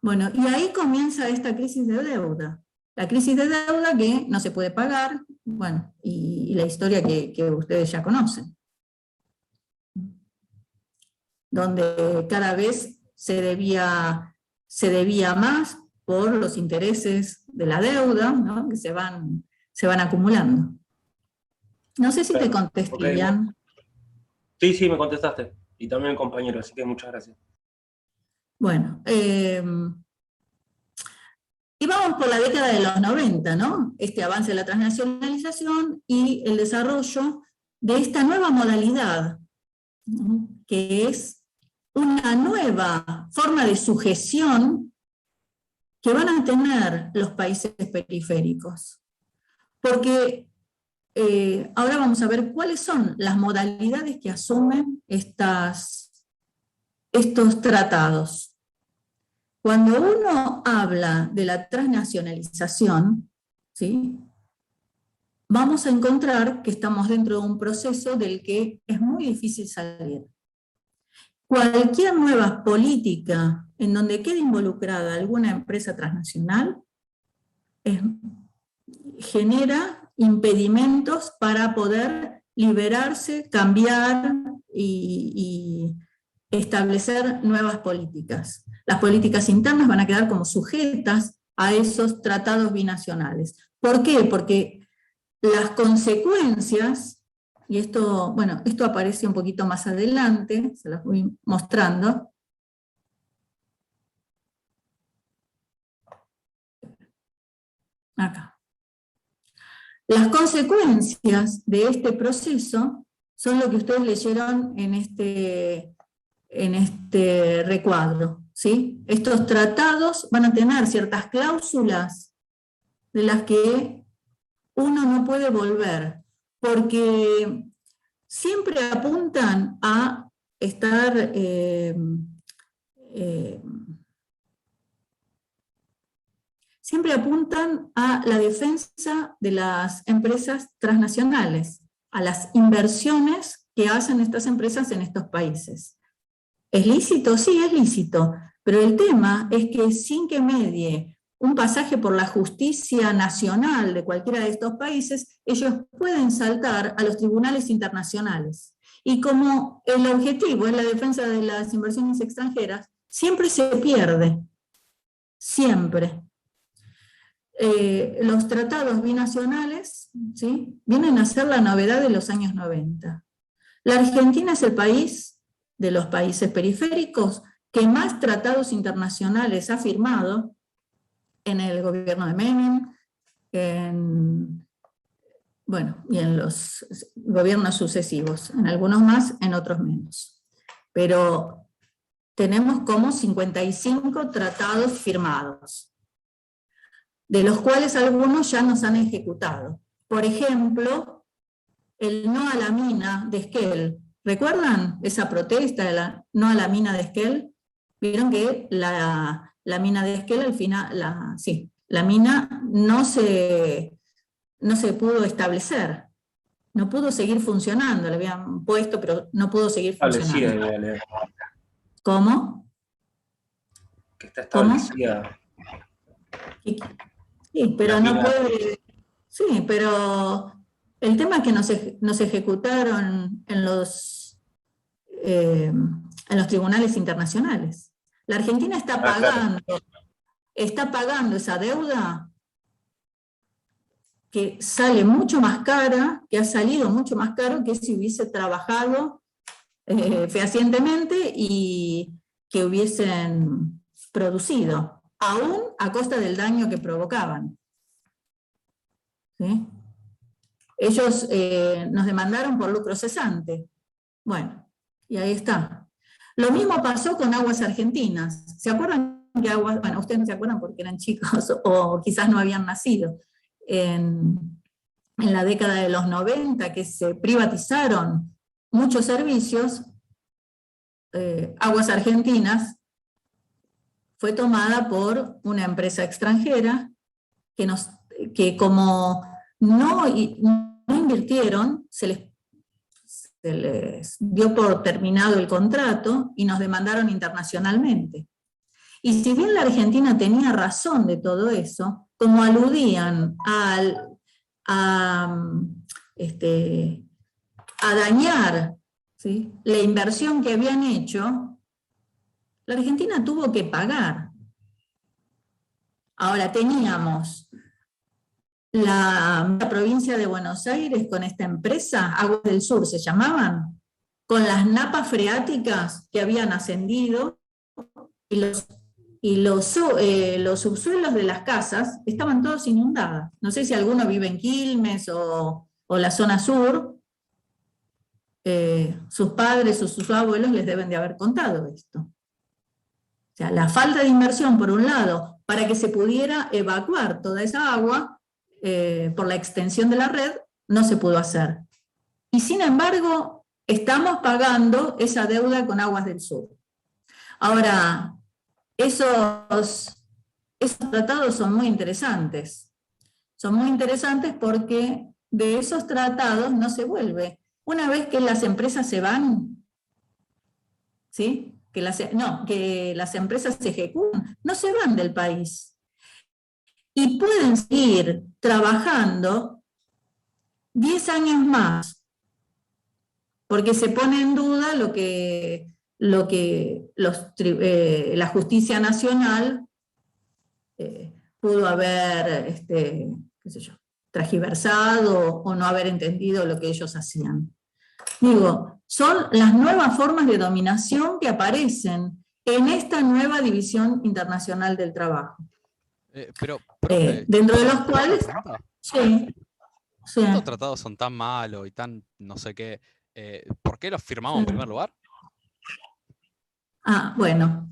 B: Bueno, y ahí comienza esta crisis de deuda. La crisis de deuda que no se puede pagar, bueno, y la historia que ustedes ya conocen. Donde cada vez se debía más por los intereses de la deuda, ¿no?, que se van acumulando. No sé si te contesté, Ian.
P: Sí, me contestaste. Y también el compañero, así que muchas gracias.
B: Bueno, y vamos por la década de los 90, ¿no? Este avance de la transnacionalización y el desarrollo de esta nueva modalidad, ¿no?, que es una nueva forma de sujeción que van a tener los países periféricos. Porque ahora vamos a ver cuáles son las modalidades que asumen estos tratados. Cuando uno habla de la transnacionalización, ¿sí?, vamos a encontrar que estamos dentro de un proceso del que es muy difícil salir. Cualquier nueva política en donde quede involucrada alguna empresa transnacional genera impedimentos para poder liberarse, cambiar y establecer nuevas políticas. Las políticas internas van a quedar como sujetas a esos tratados binacionales. ¿Por qué? Porque las consecuencias, y esto, bueno, esto aparece un poquito más adelante, se las voy mostrando. Acá. Las consecuencias de este proceso son lo que ustedes leyeron en este recuadro, ¿sí? Estos tratados van a tener ciertas cláusulas de las que uno no puede volver, porque siempre apuntan a estar siempre apuntan a la defensa de las empresas transnacionales, a las inversiones que hacen estas empresas en estos países. ¿Es lícito? Sí, es lícito, pero el tema es que sin que medie un pasaje por la justicia nacional de cualquiera de estos países, ellos pueden saltar a los tribunales internacionales. Y como el objetivo es la defensa de las inversiones extranjeras, siempre se pierde, siempre. Los tratados binacionales, ¿sí?, vienen a ser la novedad de los años 90. La Argentina es el país de los países periféricos que más tratados internacionales ha firmado en el gobierno de Menem, y en los gobiernos sucesivos, en algunos más, en otros menos. Pero tenemos como 55 tratados firmados, de los cuales algunos ya nos han ejecutado. Por ejemplo, el no a la mina de Esquel. ¿Recuerdan esa protesta de la no a la mina de Esquel? Vieron que la mina de Esquel al final, la mina no se pudo establecer, no pudo seguir funcionando, le habían puesto, pero no pudo seguir funcionando. ¿Cómo?
P: Que está establecida.
B: Sí, pero no puede. Sí, pero el tema es que nos ejecutaron en los tribunales internacionales. La Argentina está pagando esa deuda que sale mucho más cara, que ha salido mucho más caro que si hubiese trabajado fehacientemente y que hubiesen producido, aún a costa del daño que provocaban. ¿Sí? Ellos nos demandaron por lucro cesante. Bueno, y ahí está. Lo mismo pasó con Aguas Argentinas. ¿Se acuerdan que Aguas, bueno, ustedes no se acuerdan porque eran chicos o quizás no habían nacido, en la década de los 90, que se privatizaron muchos servicios? Aguas Argentinas fue tomada por una empresa extranjera que como no invirtieron, se les dio por terminado el contrato y nos demandaron internacionalmente. Y si bien la Argentina tenía razón de todo eso, como aludían a dañar, ¿sí?, la inversión que habían hecho, la Argentina tuvo que pagar. Ahora teníamos la provincia de Buenos Aires con esta empresa, Aguas del Sur se llamaban, con las napas freáticas que habían ascendido y los subsuelos de las casas estaban todos inundados. No sé si alguno vive en Quilmes o la zona sur. Sus padres o sus abuelos les deben de haber contado esto. O sea, la falta de inversión, por un lado, para que se pudiera evacuar toda esa agua por la extensión de la red, no se pudo hacer. Y sin embargo, estamos pagando esa deuda con Aguas del Sur. Ahora, esos tratados son muy interesantes. Son muy interesantes porque de esos tratados no se vuelve. Una vez que las empresas se van, ¿sí?, que las empresas se ejecutan, no se van del país. Y pueden seguir trabajando 10 años más, porque se pone en duda lo que la justicia nacional pudo haber, qué sé yo, transgiversado o no haber entendido lo que ellos hacían. Digo, son las nuevas formas de dominación que aparecen en esta nueva división internacional del trabajo.
K: Pero, profe,
B: dentro de los
K: ¿puedo
B: cuales...
K: hacer una pregunta?
B: Sí.
K: Si estos tratados son tan malos y tan no sé qué, ¿por qué los firmamos en primer lugar?
B: Ah, bueno.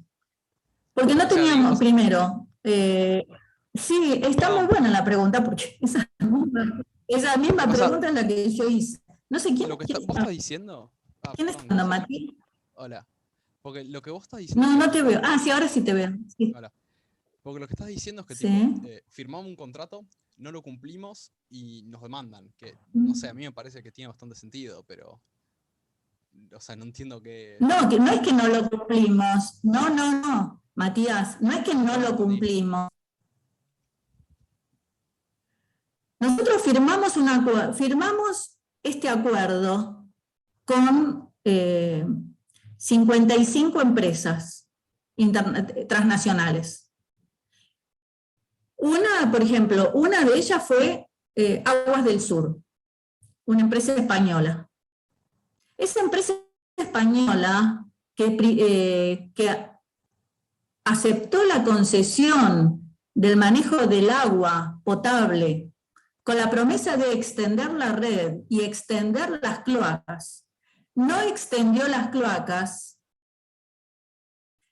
B: Porque no teníamos, primero, sí, está muy buena la pregunta, porque esa misma pregunta es la que yo hice. No sé quién.
K: Lo que vos estás diciendo.
B: ¿Quién está hablando, Mati?
K: Hola. Porque lo que vos estás diciendo.
B: No, no te veo. Ah, sí, ahora sí te veo. Sí.
K: Hola. Porque lo que estás diciendo es que
B: Sí.
K: tipo, firmamos un contrato, no lo cumplimos y nos demandan. Que, no sé, a mí me parece que tiene bastante sentido, pero. O sea, no entiendo qué.
B: No, que no es que no lo cumplimos. No, no, no. Matías, no es que no lo cumplimos. Nosotros firmamos este acuerdo con 55 empresas transnacionales. Una, por ejemplo, una de ellas fue Aguas del Sur, una empresa española. Esa empresa española que aceptó la concesión del manejo del agua potable con la promesa de extender la red y extender las cloacas, no extendió las cloacas,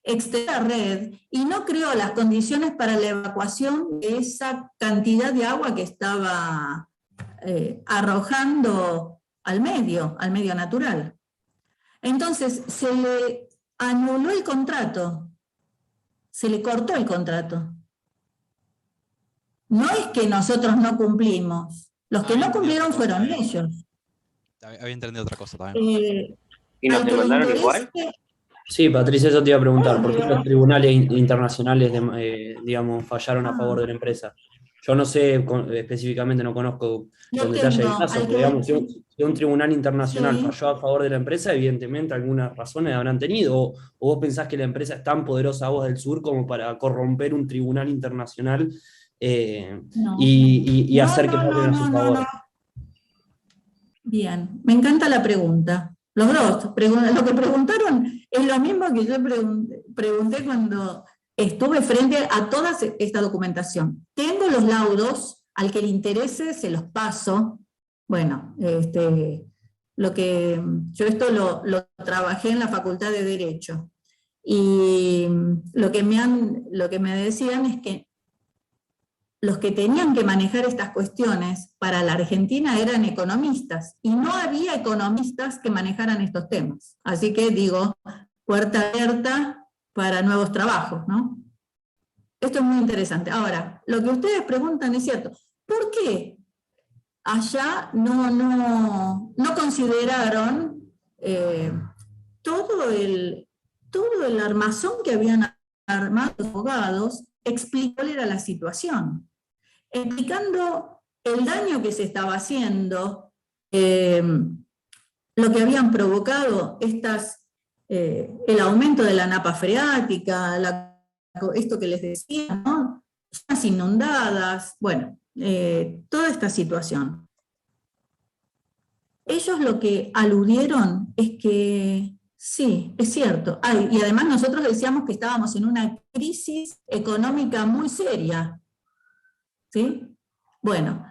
B: extendió la red y no creó las condiciones para la evacuación de esa cantidad de agua que estaba arrojando al medio natural. Entonces, se le anuló el contrato, se le cortó el contrato. No es que nosotros no cumplimos, los que no cumplieron fueron ellos.
K: Había entendido otra cosa también.
C: ¿Y nos demandaron igual?
J: Sí, Patricia, eso te iba a preguntar. ¿Por qué los tribunales internacionales, digamos, fallaron a favor de la empresa? Yo no sé, específicamente no conozco con detalle el caso, pero digamos, si un tribunal internacional falló a favor de la empresa, evidentemente algunas razones habrán tenido. ¿O vos pensás que la empresa es tan poderosa, Aguas del Sur, como para corromper un tribunal internacional y hacer que fallen a su favor?
B: No. Bien, me encanta la pregunta. Los dos, lo que preguntaron es lo mismo que yo pregunté cuando estuve frente a toda esta documentación. Tengo los laudos, al que le interese se los paso. Bueno, yo esto lo trabajé en la Facultad de Derecho. Y lo que me decían es que los que tenían que manejar estas cuestiones para la Argentina eran economistas, y no había economistas que manejaran estos temas. Así que digo, puerta abierta para nuevos trabajos, ¿no? Esto es muy interesante. Ahora, lo que ustedes preguntan es cierto. ¿Por qué allá no consideraron todo el armazón que habían armado los abogados, explicando cuál era la situación? Explicando el daño que se estaba haciendo, lo que habían provocado el aumento de la napa freática, esto que les decía, ¿no? Zonas inundadas, bueno, toda esta situación. Ellos lo que aludieron es que sí, es cierto. Y además nosotros decíamos que estábamos en una crisis económica muy seria. ¿Sí? Bueno,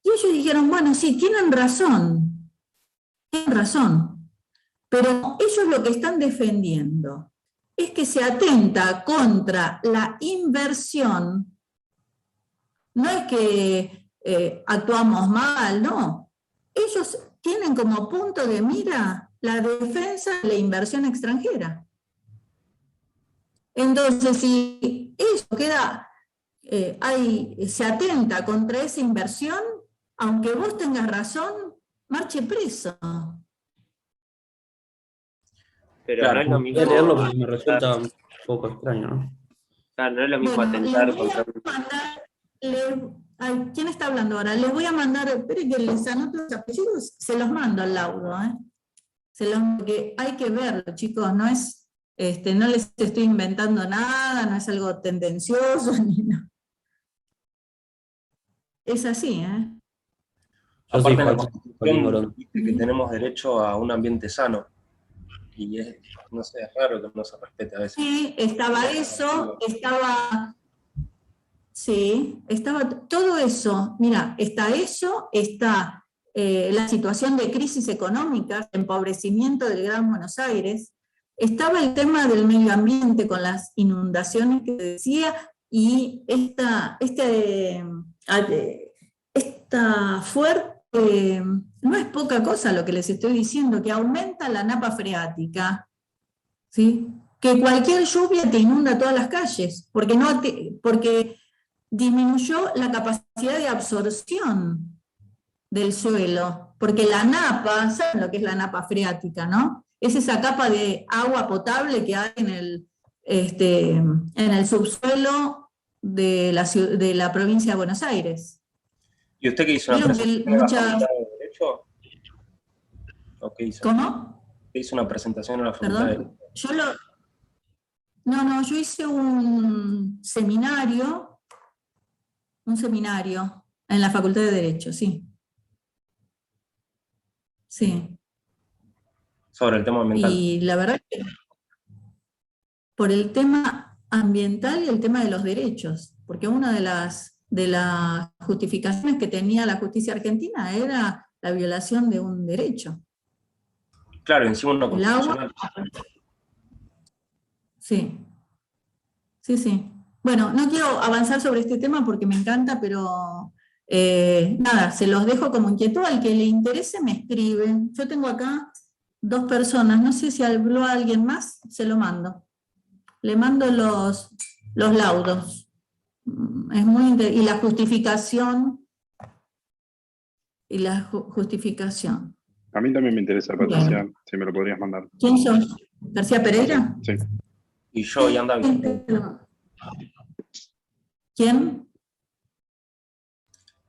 B: y ellos dijeron, bueno, sí, tienen razón, pero ellos lo que están defendiendo es que se atenta contra la inversión. No es que actuamos mal, no. Ellos tienen como punto de mira la defensa de la inversión extranjera. Entonces, si eso queda... se atenta contra esa inversión, aunque vos tengas razón, marche preso.
C: Pero
J: Claro,
C: no es lo mismo.
J: leerlo porque me resulta un poco extraño, ¿no?
C: Claro, no es lo mismo
B: Bueno,
C: atentar
B: les voy
C: contra.
B: a mandar, ¿quién está hablando ahora? Les voy a mandar, esperen que les anoto los apellidos, se los mando al laudo, porque hay que verlo, chicos, no es, no les estoy inventando nada, no es algo tendencioso, ni nada. es así, ¿eh?
J: Yo soy
P: Aparte, en la
J: Joaquín
P: Constitución
J: Morón.
P: dice que tenemos derecho a un ambiente sano. Y es, no sé, es raro que no se respete a veces.
B: Sí, estaba eso, estaba todo eso. Mira, está eso, está la situación de crisis económica, empobrecimiento del Gran Buenos Aires, estaba el tema del medio ambiente con las inundaciones que decía, y esta fuerte, no es poca cosa lo que les estoy diciendo, que aumenta la napa freática, ¿sí? Que cualquier lluvia te inunda todas las calles, porque disminuyó la capacidad de absorción del suelo, porque la napa, ¿saben lo que es la napa freática, no? Es esa capa de agua potable que hay en el subsuelo de la provincia de Buenos Aires.
P: ¿Y usted qué hizo? ¿Una presentación en la Facultad de Derecho? ¿O qué hizo?
B: ¿Cómo?
P: ¿Qué hizo una presentación en la Facultad de Derecho?
B: Yo hice un seminario en la Facultad de Derecho, sí. Sí.
P: Sobre el tema ambiental.
B: Y la verdad que por el tema ambiental y el tema de los derechos, porque una de las justificaciones que tenía la justicia argentina era la violación de un derecho.
P: Claro, encima una
B: El agua.
P: constitucional.
B: Sí. Sí. Bueno, no quiero avanzar sobre este tema porque me encanta, pero nada, se los dejo como inquietud. Al que le interese me escribe. Yo tengo acá 2 personas, no sé si habló a alguien más, se lo mando. Le mando los laudos. Es muy y la justificación. Justificación.
I: A mí también me interesa, Patricia, si me lo podrías mandar.
B: ¿Quién sos? ¿García Pereira?
I: Sí.
P: Y yo, Ian Davidson.
B: ¿Quién?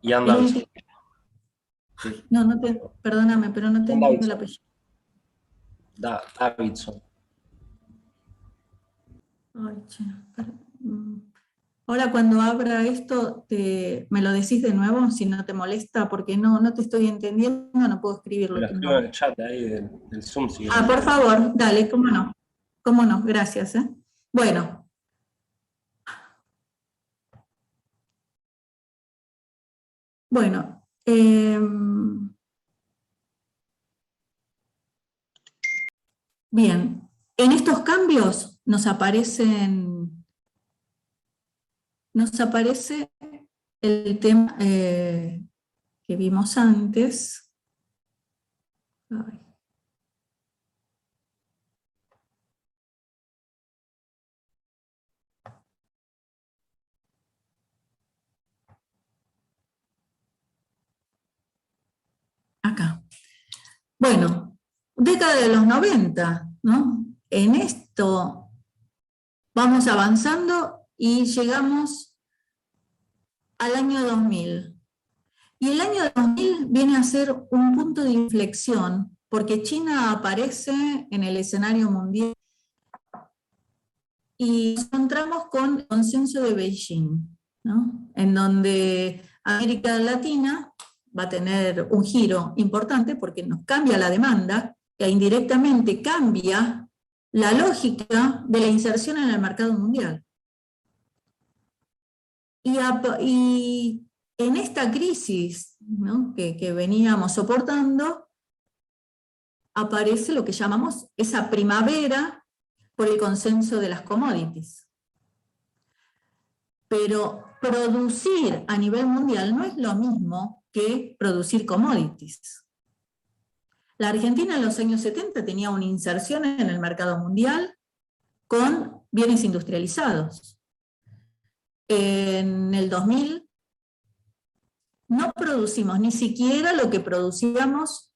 P: Ian Davidson.
B: No te, perdóname, pero no te entiendo el apellido.
P: Davidson.
B: Ay, che, ahora cuando abra esto, me lo decís de nuevo, si no te molesta, porque no te estoy entendiendo, no puedo escribirlo.
P: Lo escribo en el chat ahí del Zoom. Si
B: por favor, dale, cómo no. Cómo no, gracias. Bueno. Bueno. Bien. En estos cambios nos aparece el tema que vimos antes. Ay. Acá. Bueno, década de los 90, ¿no? En esto vamos avanzando y llegamos al año 2000. Y el año 2000 viene a ser un punto de inflexión, porque China aparece en el escenario mundial y nos encontramos con el consenso de Beijing, ¿no? En donde América Latina va a tener un giro importante porque nos cambia la demanda e indirectamente cambia la lógica de la inserción en el mercado mundial. Y en esta crisis, ¿no?, que veníamos soportando, aparece lo que llamamos esa primavera por el consenso de las commodities. Pero producir a nivel mundial no es lo mismo que producir commodities. La Argentina en los años 70 tenía una inserción en el mercado mundial con bienes industrializados. En el 2000 no producimos ni siquiera lo que producíamos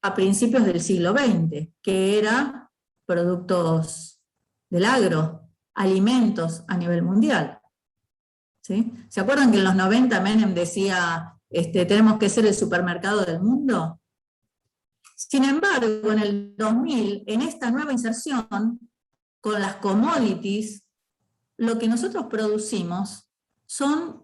B: a principios del siglo XX, que era productos del agro, alimentos a nivel mundial. ¿Sí? ¿Se acuerdan que en los 90 Menem decía, tenemos que ser el supermercado del mundo? Sin embargo, en el 2000, en esta nueva inserción, con las commodities, lo que nosotros producimos son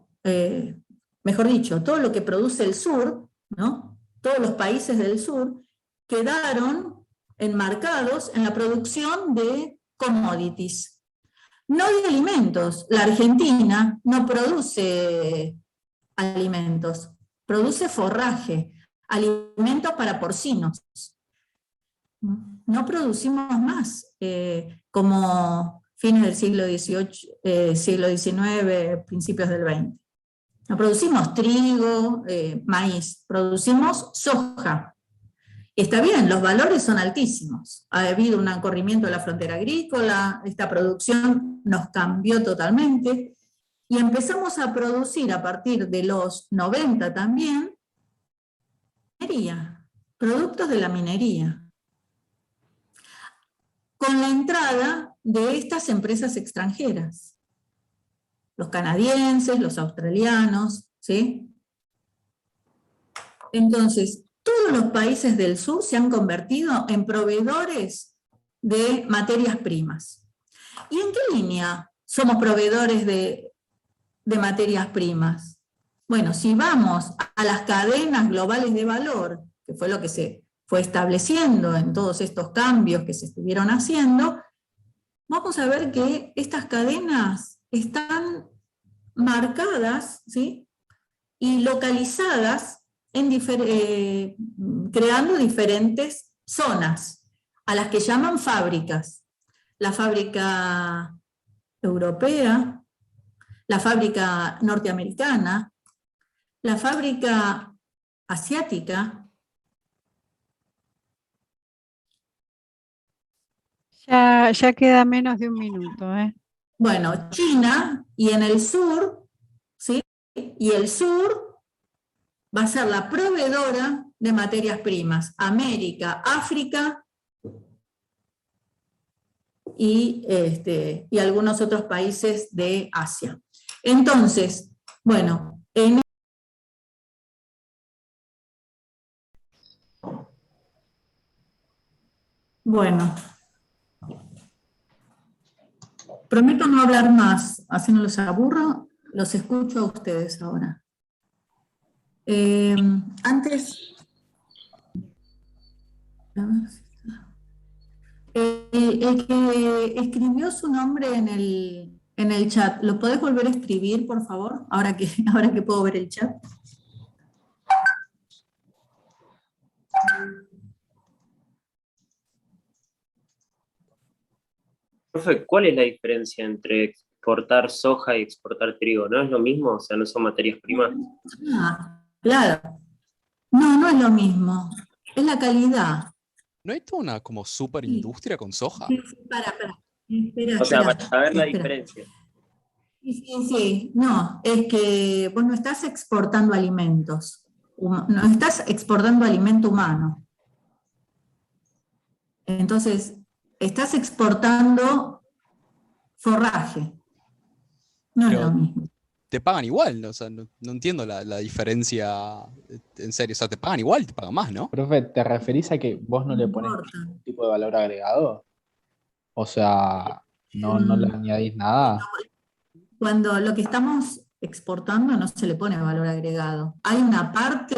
B: mejor dicho, todo lo que produce el sur, ¿no? Todos los países del sur quedaron enmarcados en la producción de commodities, no de alimentos. La Argentina no produce alimentos, produce forraje, alimentos para porcinos. No producimos más, como fines del siglo XVIII, siglo XIX, principios del XX. No producimos trigo, maíz, producimos soja. Está bien, los valores son altísimos. Ha habido un corrimiento de la frontera agrícola, esta producción nos cambió totalmente, y empezamos a producir a partir de los 90 también, minería, productos de la minería, con la entrada de estas empresas extranjeras, los canadienses, los australianos, ¿sí? Entonces, todos los países del sur se han convertido en proveedores de materias primas. ¿Y en qué línea somos proveedores de materias primas? Bueno, si vamos a las cadenas globales de valor, que fue lo que se fue estableciendo en todos estos cambios que se estuvieron haciendo, vamos a ver que estas cadenas están marcadas, ¿sí? Y localizadas, creando diferentes zonas, a las que llaman fábricas. La fábrica europea, la fábrica norteamericana, la fábrica asiática.
A: Ya queda menos de un minuto, ¿eh?
B: Bueno, China, y en el sur, ¿sí? Y el sur va a ser la proveedora de materias primas. América, África y algunos otros países de Asia. Entonces, bueno, prometo no hablar más, así no los aburro, los escucho a ustedes ahora. Antes, el que escribió su nombre en el chat, ¿lo podés volver a escribir, por favor? Ahora que puedo ver el chat.
C: Profe, ¿cuál es la diferencia entre exportar soja y exportar trigo? ¿No es lo mismo? O sea, ¿no son materias primas?
B: Claro. No es lo mismo. Es la calidad.
K: ¿No hay toda una como super industria con soja?
B: Espera,
C: O sea,
B: espera,
C: para saber la
B: espera.
C: diferencia.
B: Sí. No, es que vos no estás exportando alimentos. No estás exportando alimento humano. Entonces, estás exportando forraje. No es lo mismo.
K: Te pagan igual, ¿no? O sea, no entiendo la diferencia en serio. O sea, te pagan igual, te pagan más, ¿no?
Q: Profe, ¿te referís a que vos no le pones ningún tipo de valor agregado? O sea, no le añadís nada.
B: Cuando lo que estamos exportando no se le pone valor agregado. Hay una parte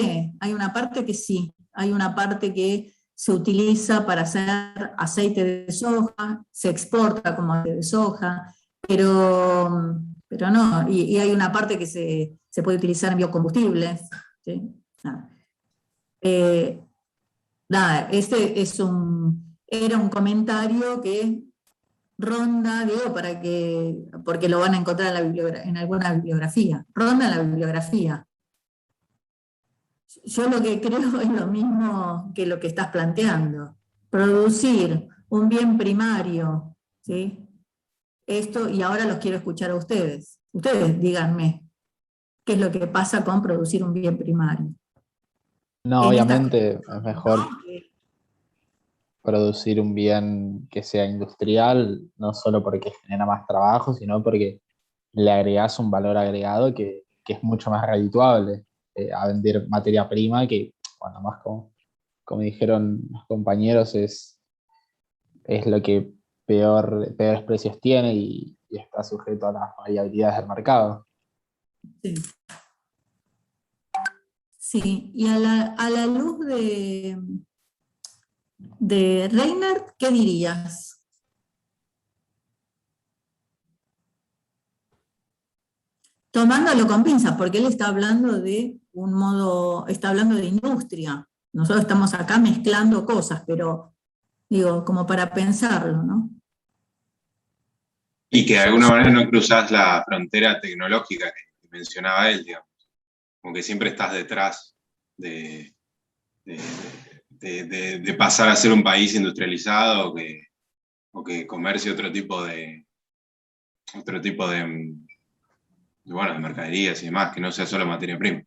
B: que sí, hay una parte que se utiliza para hacer aceite de soja, se exporta como aceite de soja, pero no, y hay una parte que se puede utilizar en biocombustibles. ¿Sí? Nada, era un comentario que ronda, digo, porque lo van a encontrar en alguna bibliografía, ronda en la bibliografía. Yo lo que creo es lo mismo que lo que estás planteando, producir un bien primario, ¿sí? Esto, y ahora los quiero escuchar a ustedes. Ustedes díganme, ¿qué es lo que pasa con producir un bien primario?
Q: No, obviamente es mejor producir un bien que sea industrial, no solo porque genera más trabajo, sino porque le agregás un valor agregado que es mucho más redituable a vender materia prima, que, bueno, más como dijeron los compañeros, es lo que peores precios tiene y está sujeto a las variabilidades del mercado.
B: Sí. Sí, y a la luz de Reinert, ¿qué dirías? Tomándolo con pinzas, porque él está hablando de un modo, está hablando de industria. Nosotros estamos acá mezclando cosas, pero digo, como para pensarlo, ¿no?
R: Y que de alguna manera no cruzás la frontera tecnológica que mencionaba él, digamos. Como que siempre estás detrás de pasar a ser un país industrializado o que comercie otro tipo de bueno, de mercaderías y demás, que no sea solo materia prima.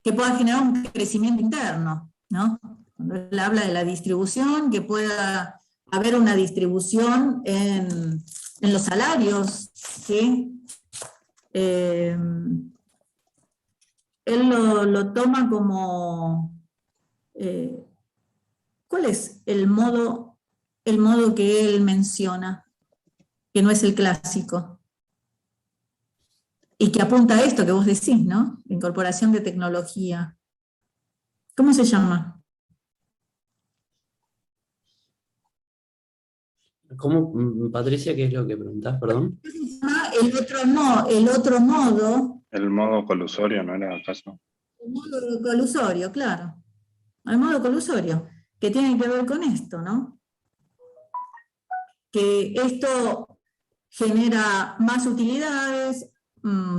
B: Que pueda generar un crecimiento interno, ¿no? Cuando él habla de la distribución, que pueda haber una distribución en los salarios, ¿sí? Él lo toma como, ¿cuál es el modo que él menciona, que no es el clásico? Y que apunta a esto que vos decís, ¿no? La incorporación de tecnología. ¿Cómo se llama?
J: ¿Cómo, Patricia, qué es lo que preguntás, perdón?
B: El otro modo.
I: El modo colusorio, ¿no era acaso?
B: El modo colusorio, claro. El modo colusorio, que tiene que ver con esto, ¿no? Que esto genera más utilidades,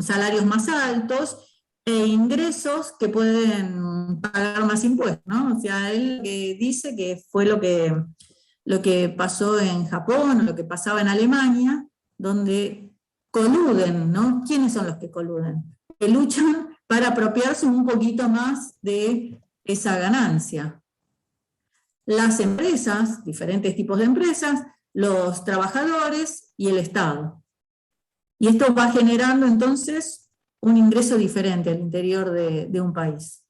B: salarios más altos e ingresos que pueden pagar más impuestos, ¿no? O sea, él dice que fue lo que pasó en Japón, lo que pasaba en Alemania, donde coluden, ¿no? ¿Quiénes son los que coluden? Que luchan para apropiarse un poquito más de esa ganancia. Las empresas, diferentes tipos de empresas, los trabajadores y el Estado. Y esto va generando entonces un ingreso diferente al interior de un país.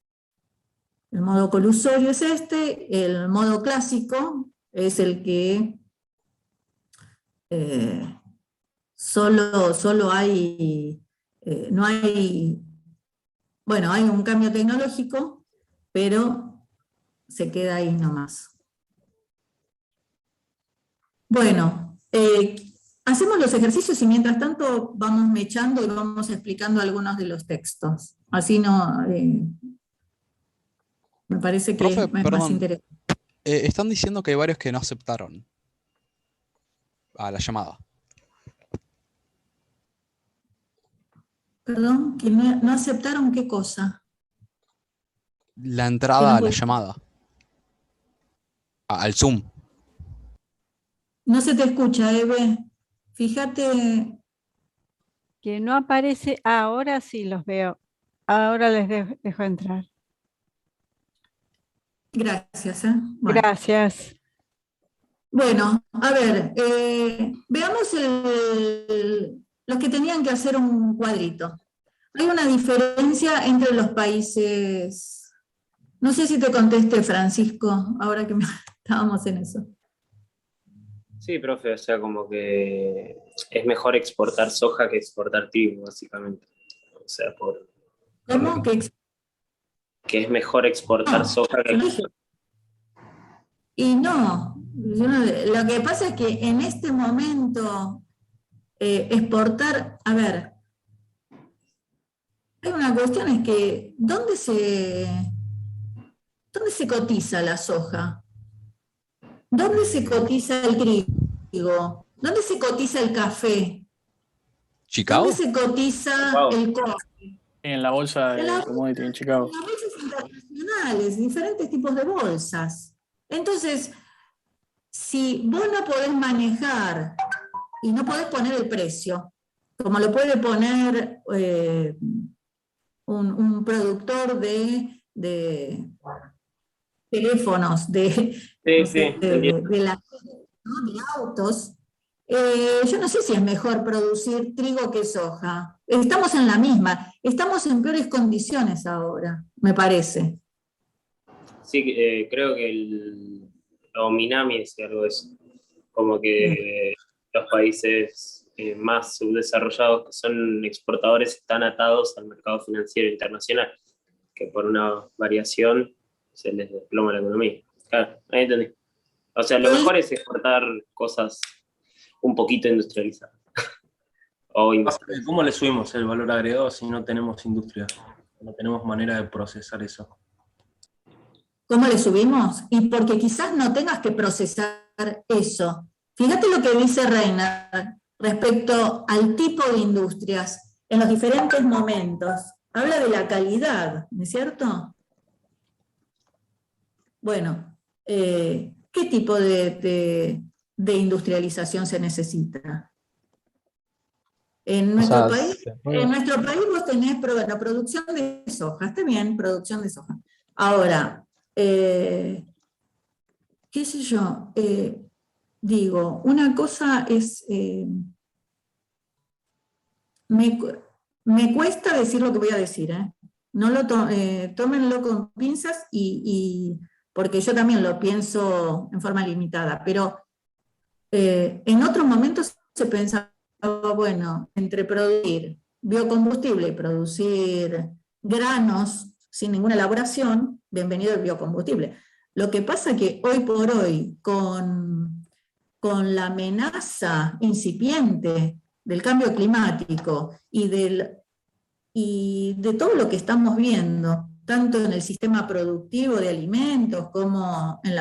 B: El modo colusorio es este, el modo clásico es el que solo hay, no hay, bueno, hay un cambio tecnológico, pero se queda ahí nomás. Bueno, hacemos los ejercicios y mientras tanto vamos mechando y vamos explicando algunos de los textos. Así no, me parece que
K: Profe,
B: es más
K: perdón,
B: interesante.
K: están diciendo que hay varios que no aceptaron a la llamada.
B: Perdón, que no aceptaron qué cosa.
K: La entrada a la llamada. Al Zoom.
B: No se te escucha, Eve. Fíjate.
A: Que no aparece, ahora sí los veo. Ahora les dejo entrar.
B: Gracias. Bueno.
A: Gracias.
B: Bueno, a ver, veamos los que tenían que hacer un cuadrito. Hay una diferencia entre los países. No sé si te contesté, Francisco, ahora que estábamos en eso.
C: Sí, profe, o sea, como que es mejor exportar soja que exportar trigo, básicamente. O sea,
B: ¿Cómo?
C: Que es mejor exportar soja que...
B: Y no, lo que pasa es que en este momento exportar, a ver, hay una cuestión, es que ¿dónde se cotiza la soja? ¿Dónde se cotiza el trigo? ¿Dónde se cotiza el café?
K: ¿Chicago?
B: ¿Dónde se cotiza el coffee?
M: En la bolsa de commodity en Chicago.
B: En las bolsas internacionales, diferentes tipos de bolsas. Entonces, si vos no podés manejar y no podés poner el precio, como lo puede poner un productor de teléfonos, de autos, yo no sé si es mejor producir trigo que soja. Estamos en la misma, estamos en peores condiciones ahora, me parece.
C: Sí, creo que o Minami decía algo de eso, como que los países más subdesarrollados que son exportadores están atados al mercado financiero internacional, que por una variación se les desploma la economía. Claro, ahí entendí. O sea, lo mejor es exportar cosas un poquito industrializadas.
P: ¿Cómo le subimos el valor agregado si no tenemos industria? No tenemos manera de procesar eso.
B: ¿Cómo le subimos? Y porque quizás no tengas que procesar eso. Fíjate lo que dice Reiner respecto al tipo de industrias en los diferentes momentos. Habla de la calidad, ¿no es cierto? Bueno, ¿qué tipo de industrialización se necesita? En nuestro país vos tenés la producción de soja, está bien, producción de soja. Ahora, qué sé yo, digo, una cosa es, me cuesta decir lo que voy a decir, no lo tómenlo con pinzas porque yo también lo pienso en forma limitada, pero en otros momentos se pensaba, bueno, entre producir biocombustible y producir granos sin ninguna elaboración, bienvenido el biocombustible. Lo que pasa que hoy por hoy, con la amenaza incipiente del cambio climático y de todo lo que estamos viendo, tanto en el sistema productivo de alimentos como en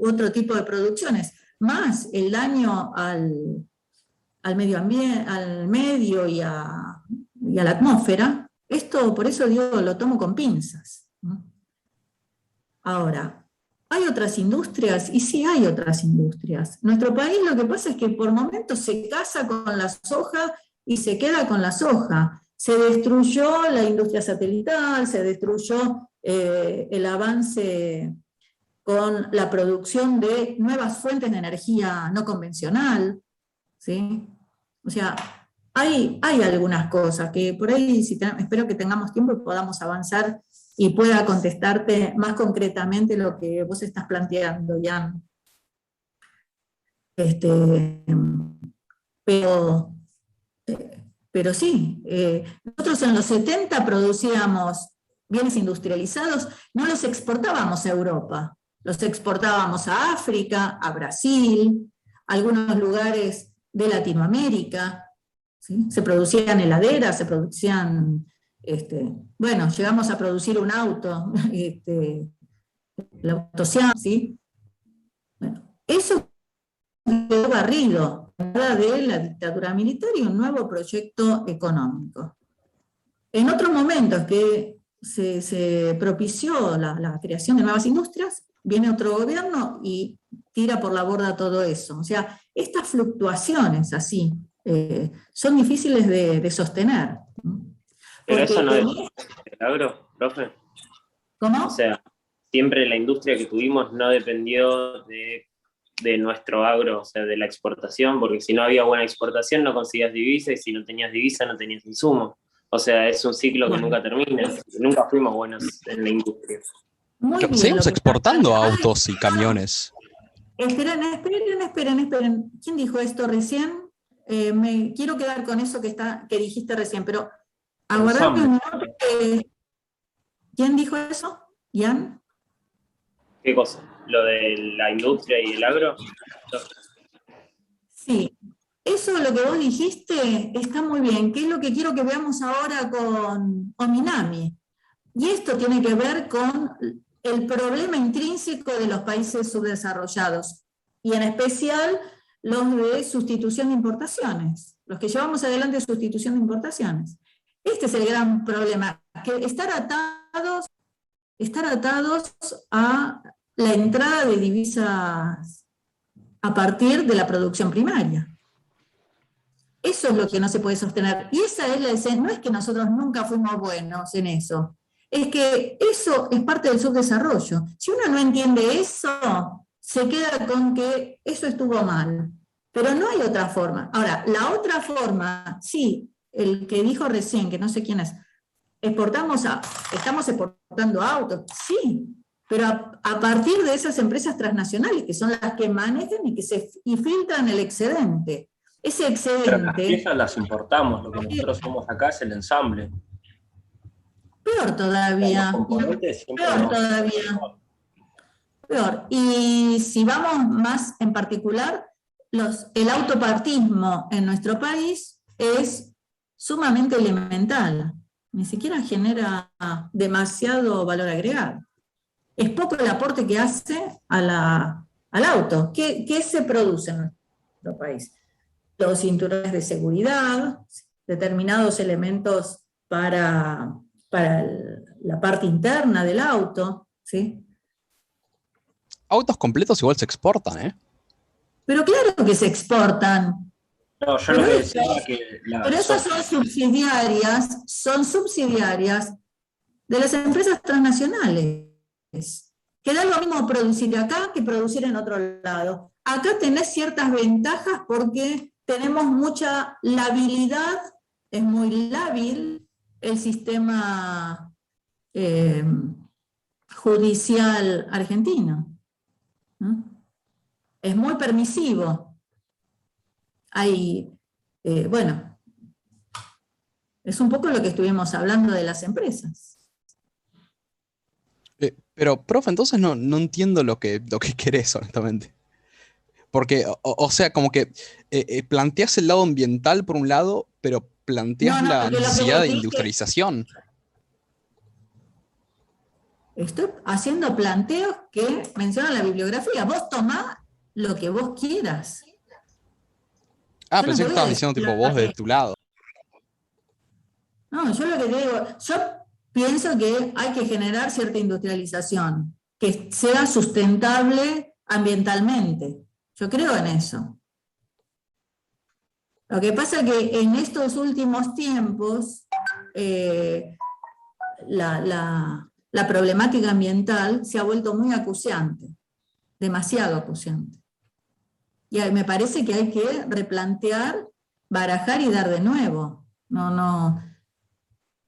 B: otro tipo de producciones, más el daño al medio ambiente, al medio y a la atmósfera, esto, por eso digo, lo tomo con pinzas, ¿no? Ahora, ¿hay otras industrias? Y sí hay otras industrias. Nuestro país lo que pasa es que por momentos se casa con la soja y se queda con la soja. Se destruyó la industria satelital, se destruyó el avance con la producción de nuevas fuentes de energía no convencional, ¿sí? O sea, hay algunas cosas que por ahí espero que tengamos tiempo y podamos avanzar y pueda contestarte más concretamente lo que vos estás planteando, Jan. Pero sí, nosotros en los 70 producíamos bienes industrializados, no los exportábamos a Europa, los exportábamos a África, a Brasil, a algunos lugares de Latinoamérica, ¿sí? Se producían heladeras, se producían, bueno, llegamos a producir un auto, el autosián, ¿sí? Bueno, eso quedó barrido de la dictadura militar y un nuevo proyecto económico. En otros momentos que se propició la creación de nuevas industrias, viene otro gobierno y tira por la borda todo eso. O sea, estas fluctuaciones así son difíciles de sostener.
C: Pero eso no es el agro, profe.
B: ¿Cómo?
C: O sea, siempre la industria que tuvimos no dependió de nuestro agro, o sea, de la exportación, porque si no había buena exportación no conseguías divisa, y si no tenías divisa no tenías insumo. O sea, es un ciclo que nunca termina. Nunca fuimos buenos en la industria.
K: Seguimos exportando autos y camiones.
B: Esperen. ¿Quién dijo esto recién? Me quiero quedar con eso que dijiste recién, pero aguardame un minuto. ¿Quién dijo eso? ¿Jan?
C: ¿Qué cosa? ¿Lo de la industria y el agro?
B: Sí. Eso, lo que vos dijiste, está muy bien. ¿Qué es lo que quiero que veamos ahora con Ominami? Y esto tiene que ver con el problema intrínseco de los países subdesarrollados, y en especial los de sustitución de importaciones, los que llevamos adelante sustitución de importaciones. Este es el gran problema, que estar atados a la entrada de divisas a partir de la producción primaria. Eso es lo que no se puede sostener. Y esa es la esencia. No es que nosotros nunca fuimos buenos en eso. Es que eso es parte del subdesarrollo. Si uno no entiende eso, se queda con que eso estuvo mal. Pero no hay otra forma. Ahora, la otra forma, sí, el que dijo recién, que no sé quién es, estamos exportando autos, sí, pero a partir de esas empresas transnacionales, que son las que manejan y filtran el excedente. Ese excedente...
P: Pero las piezas las importamos, lo que nosotros somos acá es el ensamble.
B: Peor todavía.
P: Los componentes siempre
B: Peor
P: no.
B: todavía. Peor. Y si vamos más en particular, el autopartismo en nuestro país es sumamente elemental. Ni siquiera genera demasiado valor agregado. Es poco el aporte que hace al auto. ¿Qué se produce en nuestro país? Los cinturones de seguridad, determinados elementos para la parte interna del auto, ¿sí?
K: Autos completos igual se exportan, ¿eh?
B: Pero claro que se exportan.
P: No, yo lo que decía era que
B: Pero esas son subsidiarias de las empresas transnacionales. Que da lo mismo producir acá que producir en otro lado. Acá tenés ciertas ventajas porque tenemos mucha labilidad, es muy lábil el sistema judicial argentino. ¿No? Es muy permisivo. Hay, bueno, es un poco lo que estuvimos hablando de las empresas.
K: Pero, profe, entonces no entiendo lo que querés, honestamente. Porque, o sea, como que planteás el lado ambiental por un lado, pero planteás la necesidad de industrialización.
B: Estoy haciendo planteos que mencionan la bibliografía. Vos tomá lo que vos quieras.
K: Ah, pensé que estabas diciendo tipo vos de tu lado.
B: No, yo lo que te digo, yo pienso que hay que generar cierta industrialización, que sea sustentable ambientalmente. Yo creo en eso. Lo que pasa es que en estos últimos tiempos la problemática ambiental se ha vuelto muy acuciante, demasiado acuciante. Y me parece que hay que replantear, barajar y dar de nuevo.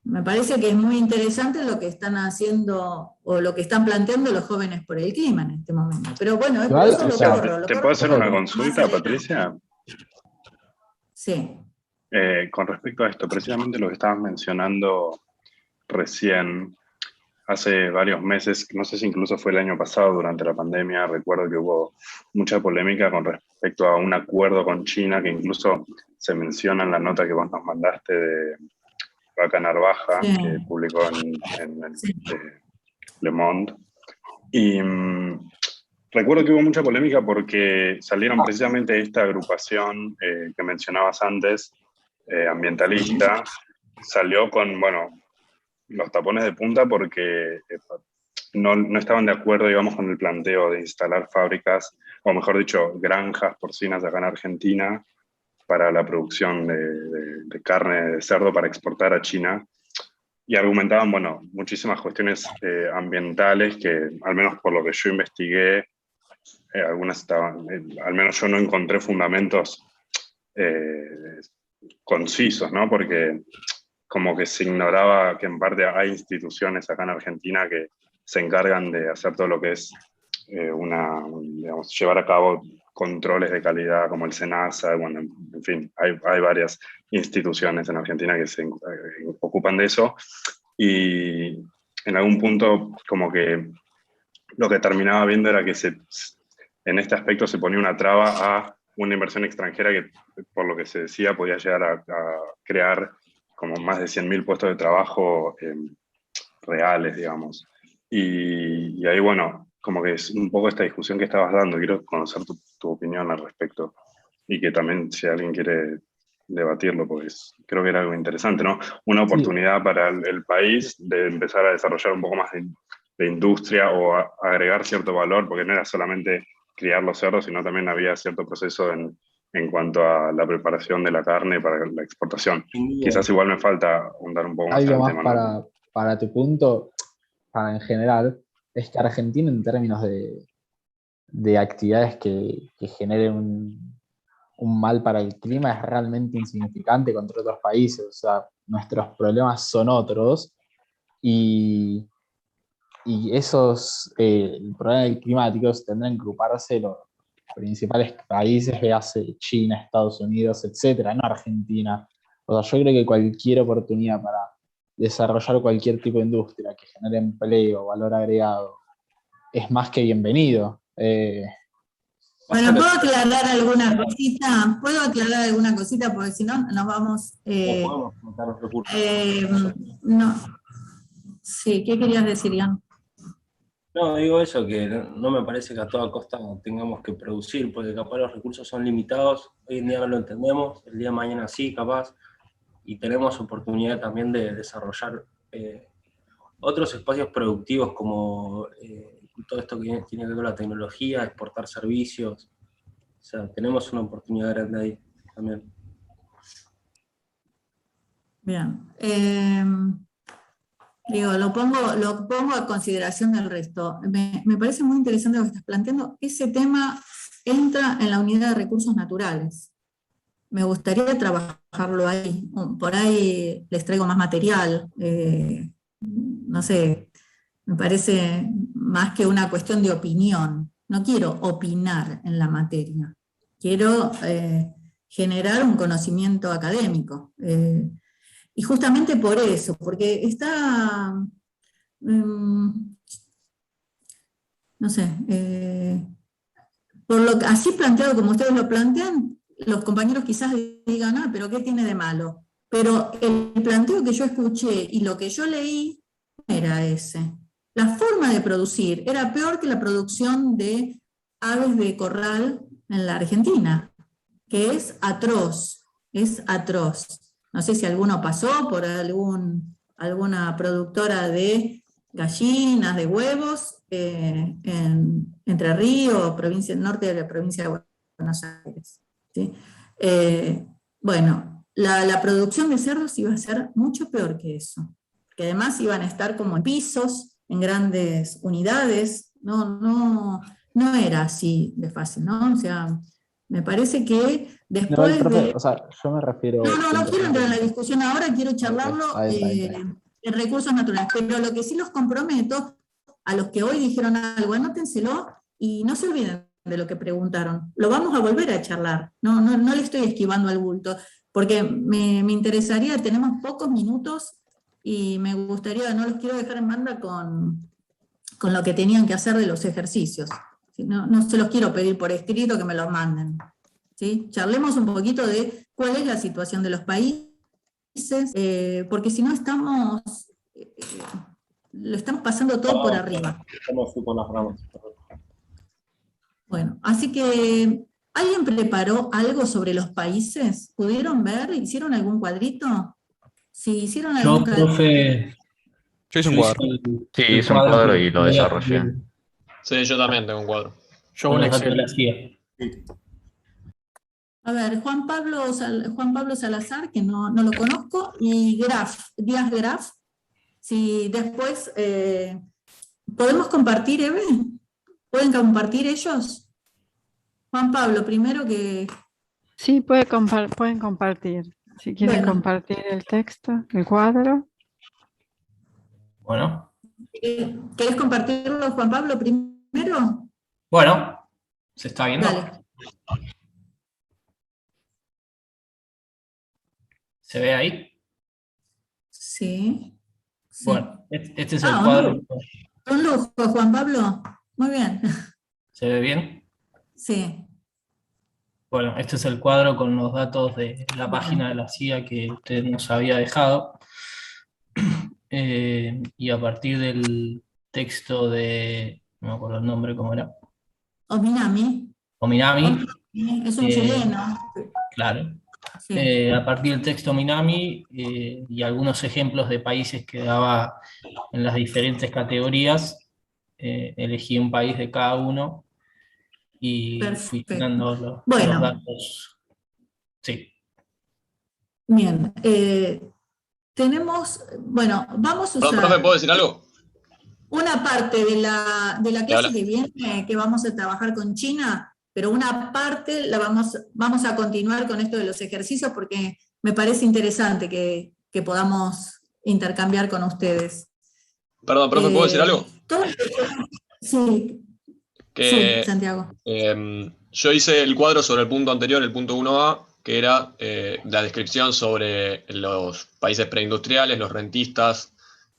B: Me parece que es muy interesante lo que están haciendo o lo que están planteando los jóvenes por el clima en este momento. Pero bueno,
I: Igual,
B: eso
I: o sea, ¿te puedo hacer una consulta, Patricia?
B: Sí.
I: Con respecto a esto, precisamente lo que estabas mencionando recién, hace varios meses, no sé si incluso fue el año pasado durante la pandemia, recuerdo que hubo mucha polémica con respecto a un acuerdo con China que incluso se menciona en la nota que vos nos mandaste de Vaca Narvaja, que publicó en Le Monde. Y recuerdo que hubo mucha polémica porque salieron precisamente esta agrupación que mencionabas antes, ambientalista, salió con, bueno, los tapones de punta porque no estaban de acuerdo, digamos, con el planteo de instalar fábricas, o mejor dicho, granjas porcinas acá en Argentina para la producción de carne de cerdo para exportar a China. Y argumentaban, bueno, muchísimas cuestiones ambientales que, al menos por lo que yo investigué, algunas estaban, al menos yo no encontré fundamentos concisos, ¿no? Porque como que se ignoraba que en parte hay instituciones acá en Argentina que se encargan de hacer todo lo que es digamos, llevar a cabo controles de calidad como el SENASA, bueno, en fin, hay varias instituciones en Argentina que se ocupan de eso, y en algún punto como que lo que terminaba viendo era que en este aspecto se ponía una traba a una inversión extranjera que, por lo que se decía, podía llegar a crear como más de 100.000 puestos de trabajo reales, digamos. Y ahí, bueno, como que es un poco esta discusión que estabas dando, quiero conocer tu opinión al respecto, y que también si alguien quiere debatirlo, pues creo que era algo interesante, ¿no? Una oportunidad para el país de empezar a desarrollar un poco más de industria o agregar cierto valor, porque no era solamente criar los cerdos, sino también había cierto proceso en cuanto a la preparación de la carne para la exportación. Quizás igual me falta ahondar un poco más en
Q: Algo
I: el
Q: más
I: tema, ¿no?
Q: para tu punto, en general, es que Argentina en términos de actividades que generen un mal para el clima es realmente insignificante contra otros países. O sea, nuestros problemas son otros y esos problemas climáticos tendrán que ocuparse los principales países, que hace China, Estados Unidos, etcétera, no Argentina. O sea, yo creo que cualquier oportunidad para desarrollar cualquier tipo de industria que genere empleo, valor agregado, es más que bienvenido.
B: Bueno, ¿puedo aclarar alguna cosita? ¿Puedo aclarar alguna cosita? Porque si no, nos vamos...
P: No podemos montar los recursos.
B: no. Sí, ¿qué querías decir, Ian?
P: No, digo eso, que no me parece que a toda costa tengamos que producir, porque capaz los recursos son limitados, hoy en día no lo entendemos, el día de mañana sí, capaz, y tenemos oportunidad también de desarrollar otros espacios productivos como todo esto que tiene que ver con la tecnología, exportar servicios, o sea, tenemos una oportunidad grande ahí también.
B: Bien. Digo, lo pongo a consideración del resto. Me parece muy interesante lo que estás planteando. Ese tema entra en la unidad de recursos naturales. Me gustaría trabajarlo ahí. Por ahí les traigo más material. No sé, me parece más que una cuestión de opinión. No quiero opinar en la materia. Quiero generar un conocimiento académico. Y justamente por eso, porque está, no sé, por lo que, así planteado como ustedes lo plantean, los compañeros quizás digan, pero ¿qué tiene de malo? Pero el planteo que yo escuché y lo que yo leí era ese. La forma de producir era peor que la producción de aves de corral en la Argentina, que es atroz, No sé si alguno pasó por alguna productora de gallinas, de huevos, en Entre Ríos, norte de la provincia de Buenos Aires. ¿Sí? Bueno, la producción de cerdos iba a ser mucho peor que eso, que además iban a estar como en pisos, en grandes unidades, no era así de fácil, ¿no? O sea, me parece que después
Q: o sea, yo me refiero...
B: No quiero entrar en la discusión ahora, quiero charlarlo en recursos naturales, pero lo que sí los comprometo, a los que hoy dijeron algo, anótenselo y no se olviden de lo que preguntaron. Lo vamos a volver a charlar, no le estoy esquivando al bulto, porque me interesaría, tenemos pocos minutos y me gustaría, no los quiero dejar en banda con lo que tenían que hacer de los ejercicios. No se los quiero pedir por escrito que me los manden. ¿Sí? Charlemos un poquito de cuál es la situación de los países, porque si no lo estamos pasando todo por arriba. Bueno, así que, ¿alguien preparó algo sobre los países? ¿Pudieron ver? ¿Hicieron algún cuadrito? Si hicieron algún
E: profe,
K: yo hice un cuadro.
H: Sí, hice un cuadro y lo desarrollé.
S: Sí, yo también tengo un cuadro.
E: Yo un Excel.
B: A ver, Juan Pablo Salazar, que no lo conozco, y Díaz Graf. Si después, ¿podemos compartir, Eve? ¿Pueden compartir ellos? Juan Pablo, primero que...
A: Sí, pueden compartir. Si quieren compartir el texto, el cuadro.
E: Bueno.
B: ¿Querés compartirlo, Juan Pablo, primero?
E: Bueno, ¿se está viendo?
B: Dale.
E: ¿Se ve ahí?
B: Sí.
E: Bueno, este es el cuadro.
B: Un lujo, Juan Pablo. Muy bien.
E: ¿Se ve bien?
B: Sí.
E: Bueno, este es el cuadro con los datos de la página de la CIA que usted nos había dejado. Y a partir del texto de, no me acuerdo el nombre, ¿cómo era?
B: Ominami. Es un chileno.
E: Claro.
B: Sí.
E: A partir del texto Minami y algunos ejemplos de países que daba en las diferentes categorías, elegí un país de cada uno y fui dando los datos. Sí.
B: Bien. Vamos a usar...
S: ¿Profe, puedo decir algo?
B: Una parte de la clase que viene, que vamos a trabajar con China, pero una parte la vamos a continuar con esto de los ejercicios porque me parece interesante que podamos intercambiar con ustedes.
S: Perdón, profe, ¿puedo decir algo?
B: Sí. Sí, Santiago.
S: Yo hice el cuadro sobre el punto anterior, el punto 1A, que era la descripción sobre los países preindustriales, los rentistas,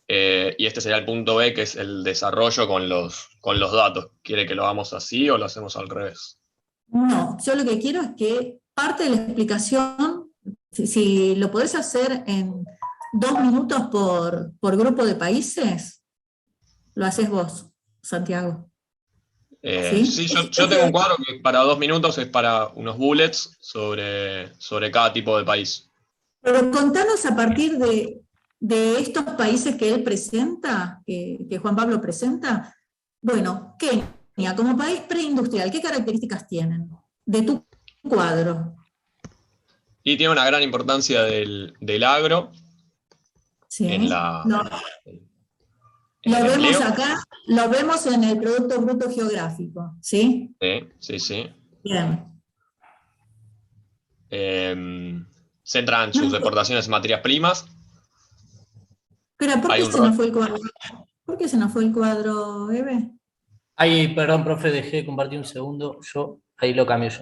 S: y este sería el punto B, que es el desarrollo con los datos. ¿Quiere que lo hagamos así o lo hacemos al revés?
B: No, yo lo que quiero es que parte de la explicación, si lo podés hacer en 2 minutos por grupo de países, lo haces vos, Santiago.
S: Sí, yo tengo un cuadro que para 2 minutos es para unos bullets sobre cada tipo de país.
B: Pero contanos a partir de estos países que él presenta, que Juan Pablo presenta. Bueno, Kenia, como país preindustrial, ¿qué características tienen de tu cuadro?
S: Y tiene una gran importancia del agro.
B: Sí.
S: En la...
B: Lo vemos acá, lo vemos en el Producto Bruto Geográfico, ¿sí?
S: Sí.
B: Bien.
S: Centran sus exportaciones en materias primas.
B: Pero, ¿por qué se nos fue el cuadro? ¿Por qué se nos fue el cuadro, Eve?
T: Ahí, perdón, profe, dejé de compartir un segundo. Ahí lo cambio yo.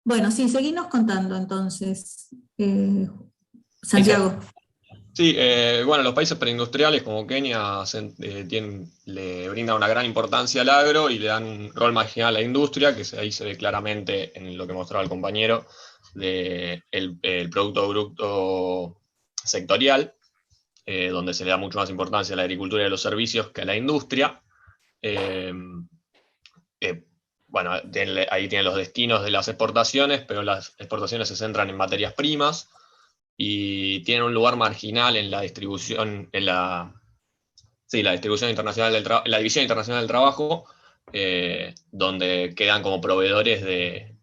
B: Bueno, sí, seguimos contando entonces, Santiago.
S: Sí, bueno, los países preindustriales como Kenia le brindan una gran importancia al agro y le dan un rol marginal a la industria, que ahí se ve claramente en lo que mostraba el compañero, el Producto Bruto sectorial, donde se le da mucho más importancia a la agricultura y a los servicios que a la industria. Bueno, ahí tienen los destinos de las exportaciones, pero las exportaciones se centran en materias primas y tienen un lugar marginal en la distribución, la distribución internacional en la división internacional del trabajo, donde quedan como proveedores de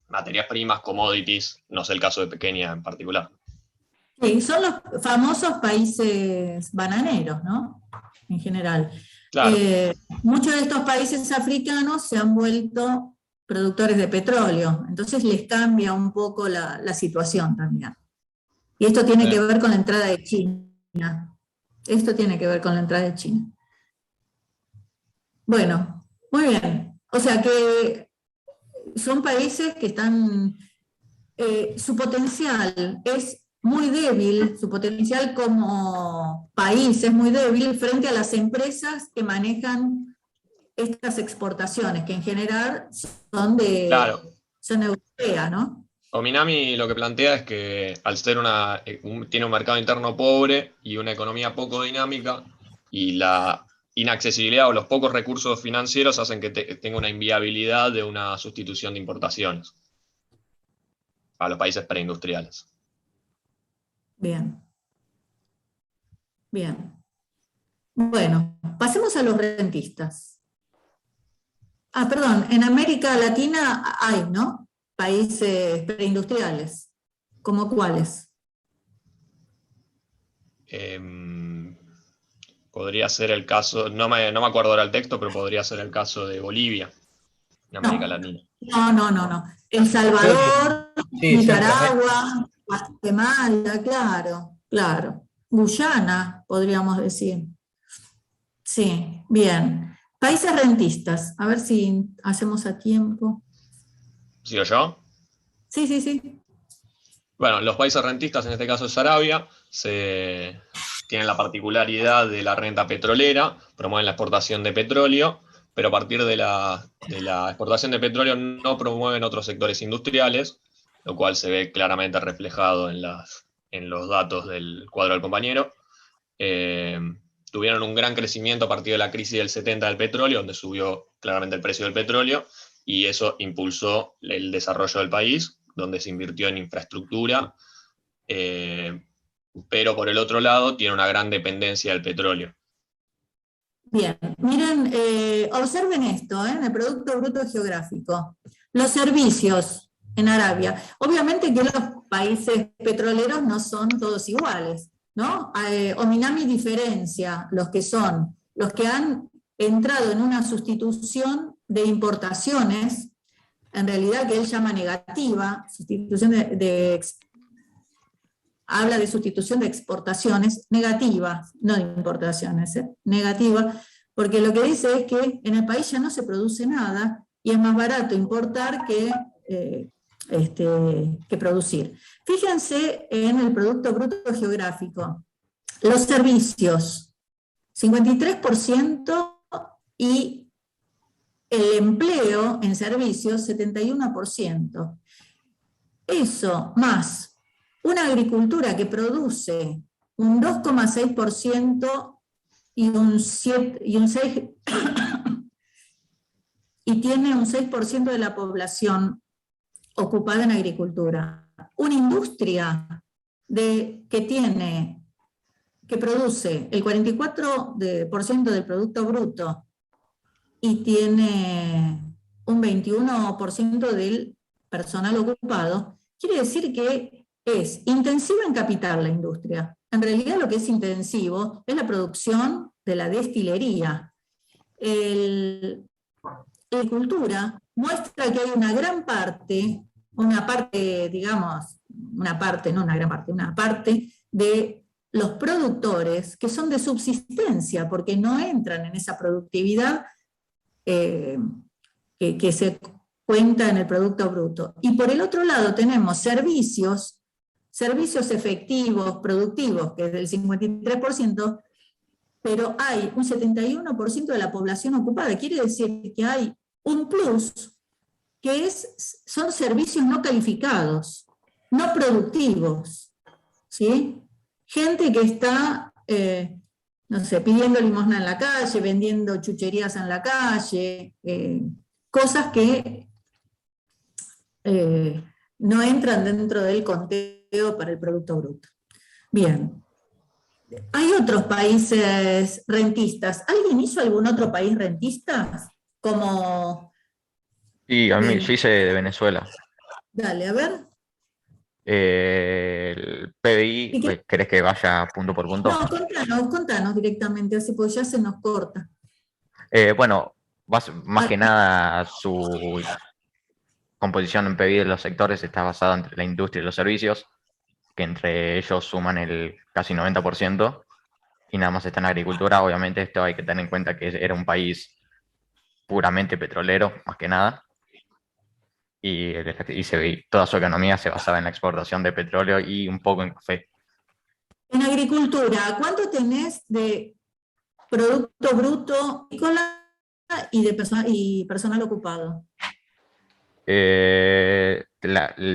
S: materias primas, commodities, no sé el caso de Kenia en particular.
B: Sí, son los famosos países bananeros, ¿no? En general.
S: Claro.
B: Muchos de estos países africanos se han vuelto productores de petróleo, entonces les cambia un poco la situación también. Y esto tiene que ver con la entrada de China. Bueno, muy bien. O sea que son países que están... su potencial es muy débil, su potencial como país es muy débil frente a las empresas que manejan estas exportaciones, que en general son europeas, ¿no?
S: Ominami lo que plantea es que al ser tiene un mercado interno pobre y una economía poco dinámica, y la inaccesibilidad o los pocos recursos financieros hacen que tenga una inviabilidad de una sustitución de importaciones a los países preindustriales.
B: Bien. Bueno, pasemos a los rentistas. Perdón, en América Latina hay, ¿no? Países preindustriales. ¿Cómo cuáles?
S: Podría ser el caso, no me acuerdo ahora el texto, pero podría ser el caso de Bolivia, en América Latina.
B: No. El Salvador, Nicaragua, Guatemala, claro. Guyana, podríamos decir. Sí, bien. Países rentistas, a ver si hacemos a tiempo.
S: ¿Sigo yo?
B: Sí.
S: Bueno, los países rentistas, en este caso es Arabia, tienen la particularidad de la renta petrolera, promueven la exportación de petróleo, pero a partir de la exportación de petróleo no promueven otros sectores industriales, lo cual se ve claramente reflejado en los datos del cuadro del compañero. Tuvieron un gran crecimiento a partir de la crisis del 70 del petróleo, donde subió claramente el precio del petróleo, y eso impulsó el desarrollo del país, donde se invirtió en infraestructura, pero por el otro lado tiene una gran dependencia del petróleo.
B: Bien, miren, observen esto, en el Producto Bruto Geográfico. Los servicios en Arabia. Obviamente que los países petroleros no son todos iguales, ¿no? Ominami diferencia los que han entrado en una sustitución de importaciones, en realidad que él llama negativa, sustitución habla de sustitución de exportaciones negativas, no de importaciones, negativa, porque lo que dice es que en el país ya no se produce nada y es más barato importar que producir. Fíjense en el Producto Bruto Geográfico. Los servicios, 53%, y el empleo en servicios, 71%. Eso, más una agricultura que produce un 2,6% y tiene un 6% de la población ocupada en agricultura. Una industria que produce el 44% del Producto Bruto y tiene un 21% del personal ocupado, quiere decir que es intensiva en capital la industria. En realidad lo que es intensivo es la producción de la destilería. La agricultura muestra que hay una parte de los productores que son de subsistencia, porque no entran en esa productividad que se cuenta en el Producto Bruto. Y por el otro lado tenemos servicios efectivos, productivos, que es del 53%, pero hay un 71% de la población ocupada. Quiere decir que hay un plus, que son servicios no calificados, no productivos, ¿sí? Gente que está, pidiendo limosna en la calle, vendiendo chucherías en la calle, cosas que no entran dentro del conteo para el Producto Bruto. Bien. Hay otros países rentistas. ¿Alguien hizo algún otro país rentista? Como...
H: Sí, yo hice de Venezuela.
B: Dale, a ver.
H: El PBI, ¿querés que vaya punto por punto?
B: No, contanos directamente, así pues ya se nos corta.
H: Bueno, más que nada su composición en PBI de los sectores está basada entre la industria y los servicios, que entre ellos suman el casi 90%, y nada más está en agricultura. Obviamente esto hay que tener en cuenta que era un país puramente petrolero, más que nada, y toda su economía se basaba en la exportación de petróleo y un poco en café.
B: En agricultura, ¿cuánto tenés de Producto Bruto agrícola y personal ocupado?
H: El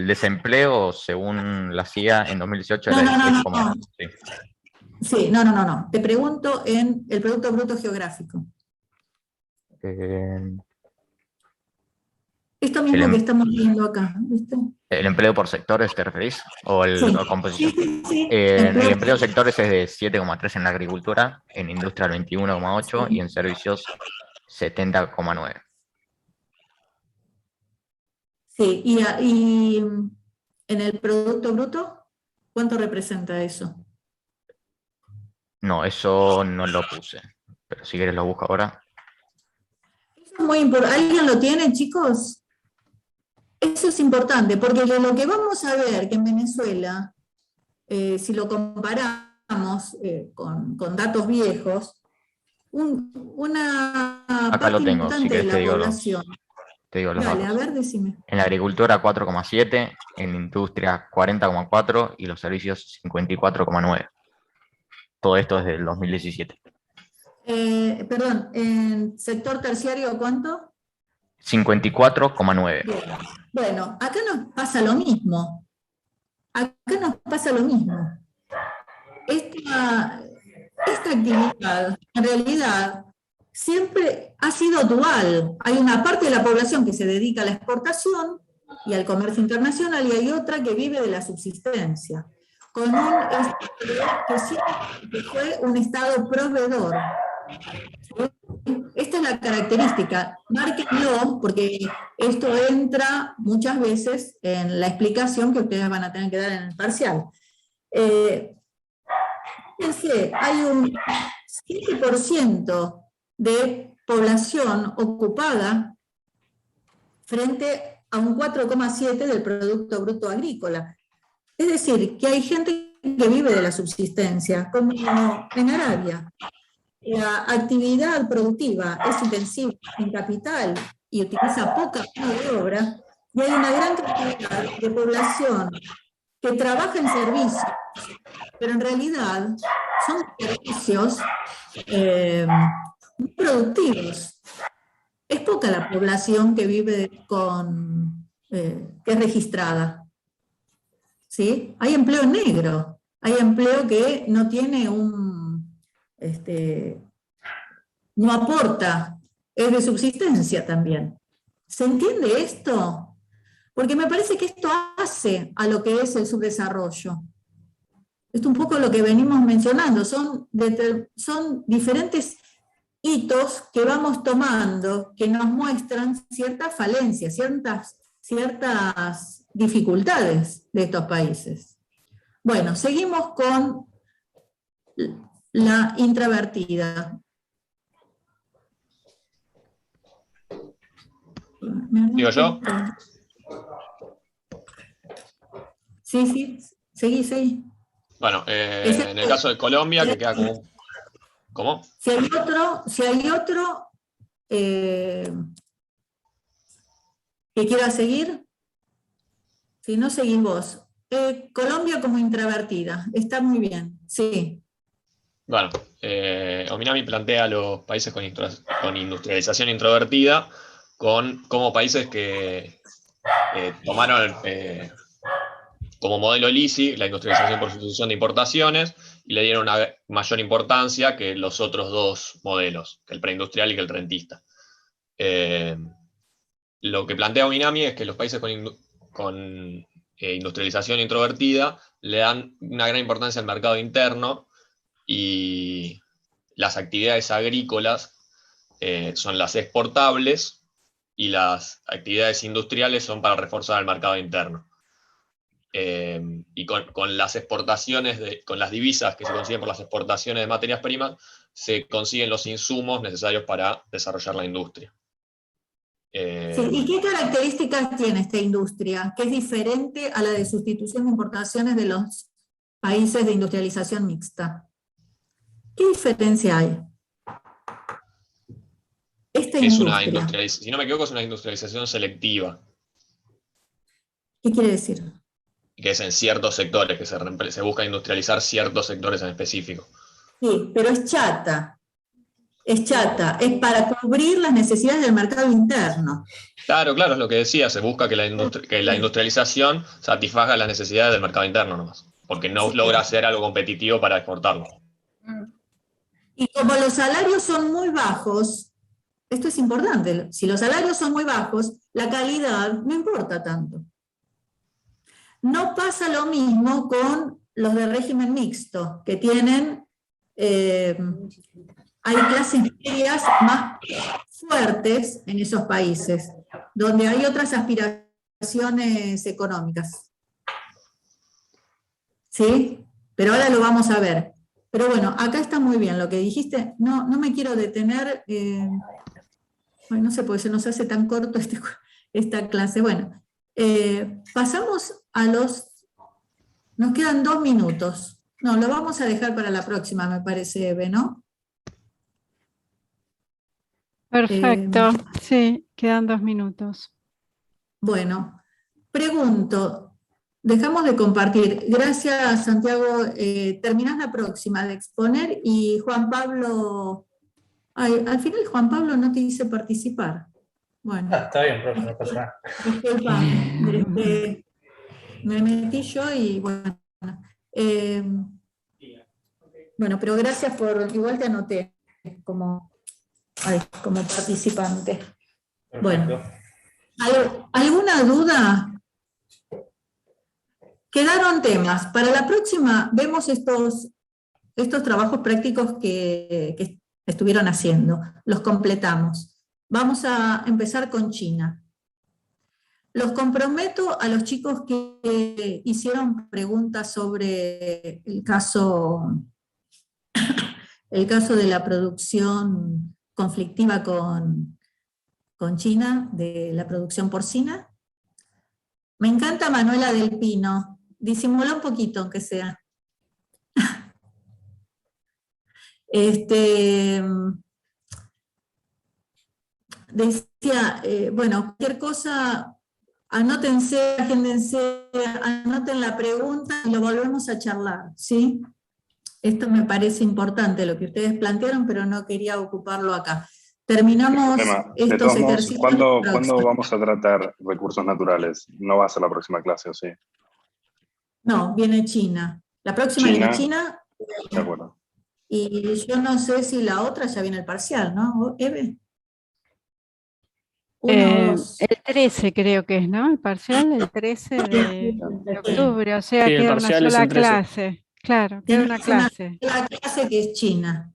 H: desempleo, según la CIA, en 2018 era
B: No.
H: 10,9.
B: Sí, no. Te pregunto en el Producto Bruto Geográfico. Esto mismo que estamos viendo acá, ¿viste?
H: ¿El empleo por sectores te referís? ¿O la composición?
B: Sí.
H: El empleo de sectores es de 7,3 en la agricultura, en industria 21,8 y en servicios 70,9.
B: Sí, y en el Producto Bruto, ¿cuánto representa eso?
H: No, eso no lo puse, pero si quieres lo busco ahora.
B: Eso es muy importante. ¿Alguien lo tiene, chicos? Eso es importante, porque lo que vamos a ver que en Venezuela, si lo comparamos con datos viejos, una
H: acá lo
B: parte
H: tengo, si
B: importante de
H: querés
B: la población.
H: te digo los
B: Dale,
H: datos.
B: a ver, decime.
H: En la agricultura 4,7, en la industria 40,4 y los servicios 54,9. Todo esto desde el 2017.
B: Perdón, ¿en sector terciario cuánto?
H: 54,9.
B: Bueno, acá nos pasa lo mismo. Esta actividad, en realidad, siempre ha sido dual. Hay una parte de la población que se dedica a la exportación y al comercio internacional, y hay otra que vive de la subsistencia, con un que fue un Estado proveedor. Esta es la característica, márquenlo, porque esto entra muchas veces en la explicación que ustedes van a tener que dar en el parcial. Fíjense, hay un 7% de población ocupada frente a un 4,7% del Producto Bruto Agrícola. Es decir, que hay gente que vive de la subsistencia, como en Arabia. la actividad productiva es intensiva en capital y utiliza poca mano de obra, y hay una gran cantidad de población que trabaja en servicios, pero en realidad son servicios muy productivos. Es poca la población que vive que es registrada. ¿Sí? Hay empleo negro, hay empleo que no tiene no aporta, es de subsistencia también. ¿Se entiende esto? Porque me parece que esto hace a lo que es el subdesarrollo. Esto es un poco lo que venimos mencionando, son diferentes hitos que vamos tomando que nos muestran ciertas falencias, ciertas dificultades de estos países. Bueno, seguimos con la intravertida.
S: ¿Digo yo?
B: Sí, seguí.
S: Bueno, en el caso de Colombia, que queda como... ¿Cómo?
B: Si hay otro que quiera seguir, si no, seguís vos. Colombia como intravertida, está muy bien, sí.
S: Bueno, Ominami plantea a los países con industrialización introvertida como países que tomaron como modelo LISI, la industrialización por sustitución de importaciones, y le dieron una mayor importancia que los otros dos modelos, que el preindustrial y que el rentista. Lo que plantea Ominami es que los países con industrialización introvertida le dan una gran importancia al mercado interno, y las actividades agrícolas son las exportables y las actividades industriales son para reforzar el mercado interno. Y con las exportaciones, con las divisas que se consiguen por las exportaciones de materias primas, se consiguen los insumos necesarios para desarrollar la industria.
B: Sí, ¿y qué características tiene esta industria que es diferente a la de sustitución de importaciones de los países de industrialización mixta? ¿Qué diferencia hay? Esta industria.
S: Si no me equivoco, es una industrialización selectiva.
B: ¿Qué quiere decir?
S: Que es en ciertos sectores, que se busca industrializar ciertos sectores en específico.
B: Sí, pero es chata. Es chata, es para cubrir las necesidades del mercado interno.
S: Claro, es lo que decía, se busca que la industrialización satisfaga las necesidades del mercado interno nomás, porque no logra hacer algo competitivo para exportarlo.
B: Y como los salarios son muy bajos, esto es importante, si los salarios son muy bajos, la calidad no importa tanto. No pasa lo mismo con los de régimen mixto, que tienen, hay clases medias más fuertes en esos países, donde hay otras aspiraciones económicas. ¿Sí? Pero ahora lo vamos a ver. Pero bueno, acá está muy bien lo que dijiste. No me quiero detener, no sé, porque se nos hace tan corto esta clase. Bueno, pasamos a nos quedan 2 minutos. No, lo vamos a dejar para la próxima, me parece, Eve, ¿no?
A: Perfecto, sí, quedan 2 minutos.
B: Bueno, pregunto, dejamos de compartir. Gracias, Santiago. Terminás la próxima de exponer y Juan Pablo... al final Juan Pablo no te dice participar. Bueno.
T: Está bien, profe, no pasa nada.
B: Disculpa, me metí yo y bueno. Bueno, pero gracias igual te anoté como participante.
T: Perfecto.
B: Bueno, ¿alguna duda? Quedaron temas. Para la próxima vemos estos trabajos prácticos que estuvieron haciendo. Los completamos. Vamos a empezar con China. Los comprometo a los chicos que hicieron preguntas sobre el caso de la producción conflictiva con China, de la producción porcina. Me encanta Manuela del Pino. Disimula un poquito, aunque sea. Decía, bueno, cualquier cosa, anótense, agéndense, anoten la pregunta y lo volvemos a charlar, ¿sí? Esto me parece importante, lo que ustedes plantearon, pero no quería ocuparlo acá. Terminamos
I: De
B: estos
I: todos modos,
B: ejercicios.
I: ¿cuándo vamos a tratar recursos naturales? ¿No va a ser la próxima clase o sí?
B: No, viene China. La próxima viene China.
I: De acuerdo.
B: Y yo no sé si la otra ya viene el parcial, ¿no, Eve?
A: El 13 creo que es, ¿no? El parcial, el 13 de octubre, o sea,
C: Sí, el
A: queda una
C: parcial es
A: sola
C: el 13.
A: clase. Claro, queda una clase.
B: La clase que es China.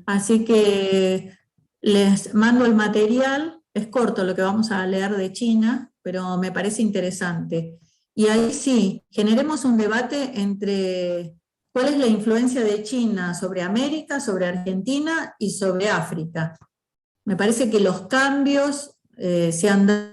B: Así que les mando el material, es corto lo que vamos a leer de China, pero me parece interesante. Y ahí sí, generemos un debate entre cuál es la influencia de China sobre América, sobre Argentina y sobre África. Me parece que los cambios se han dado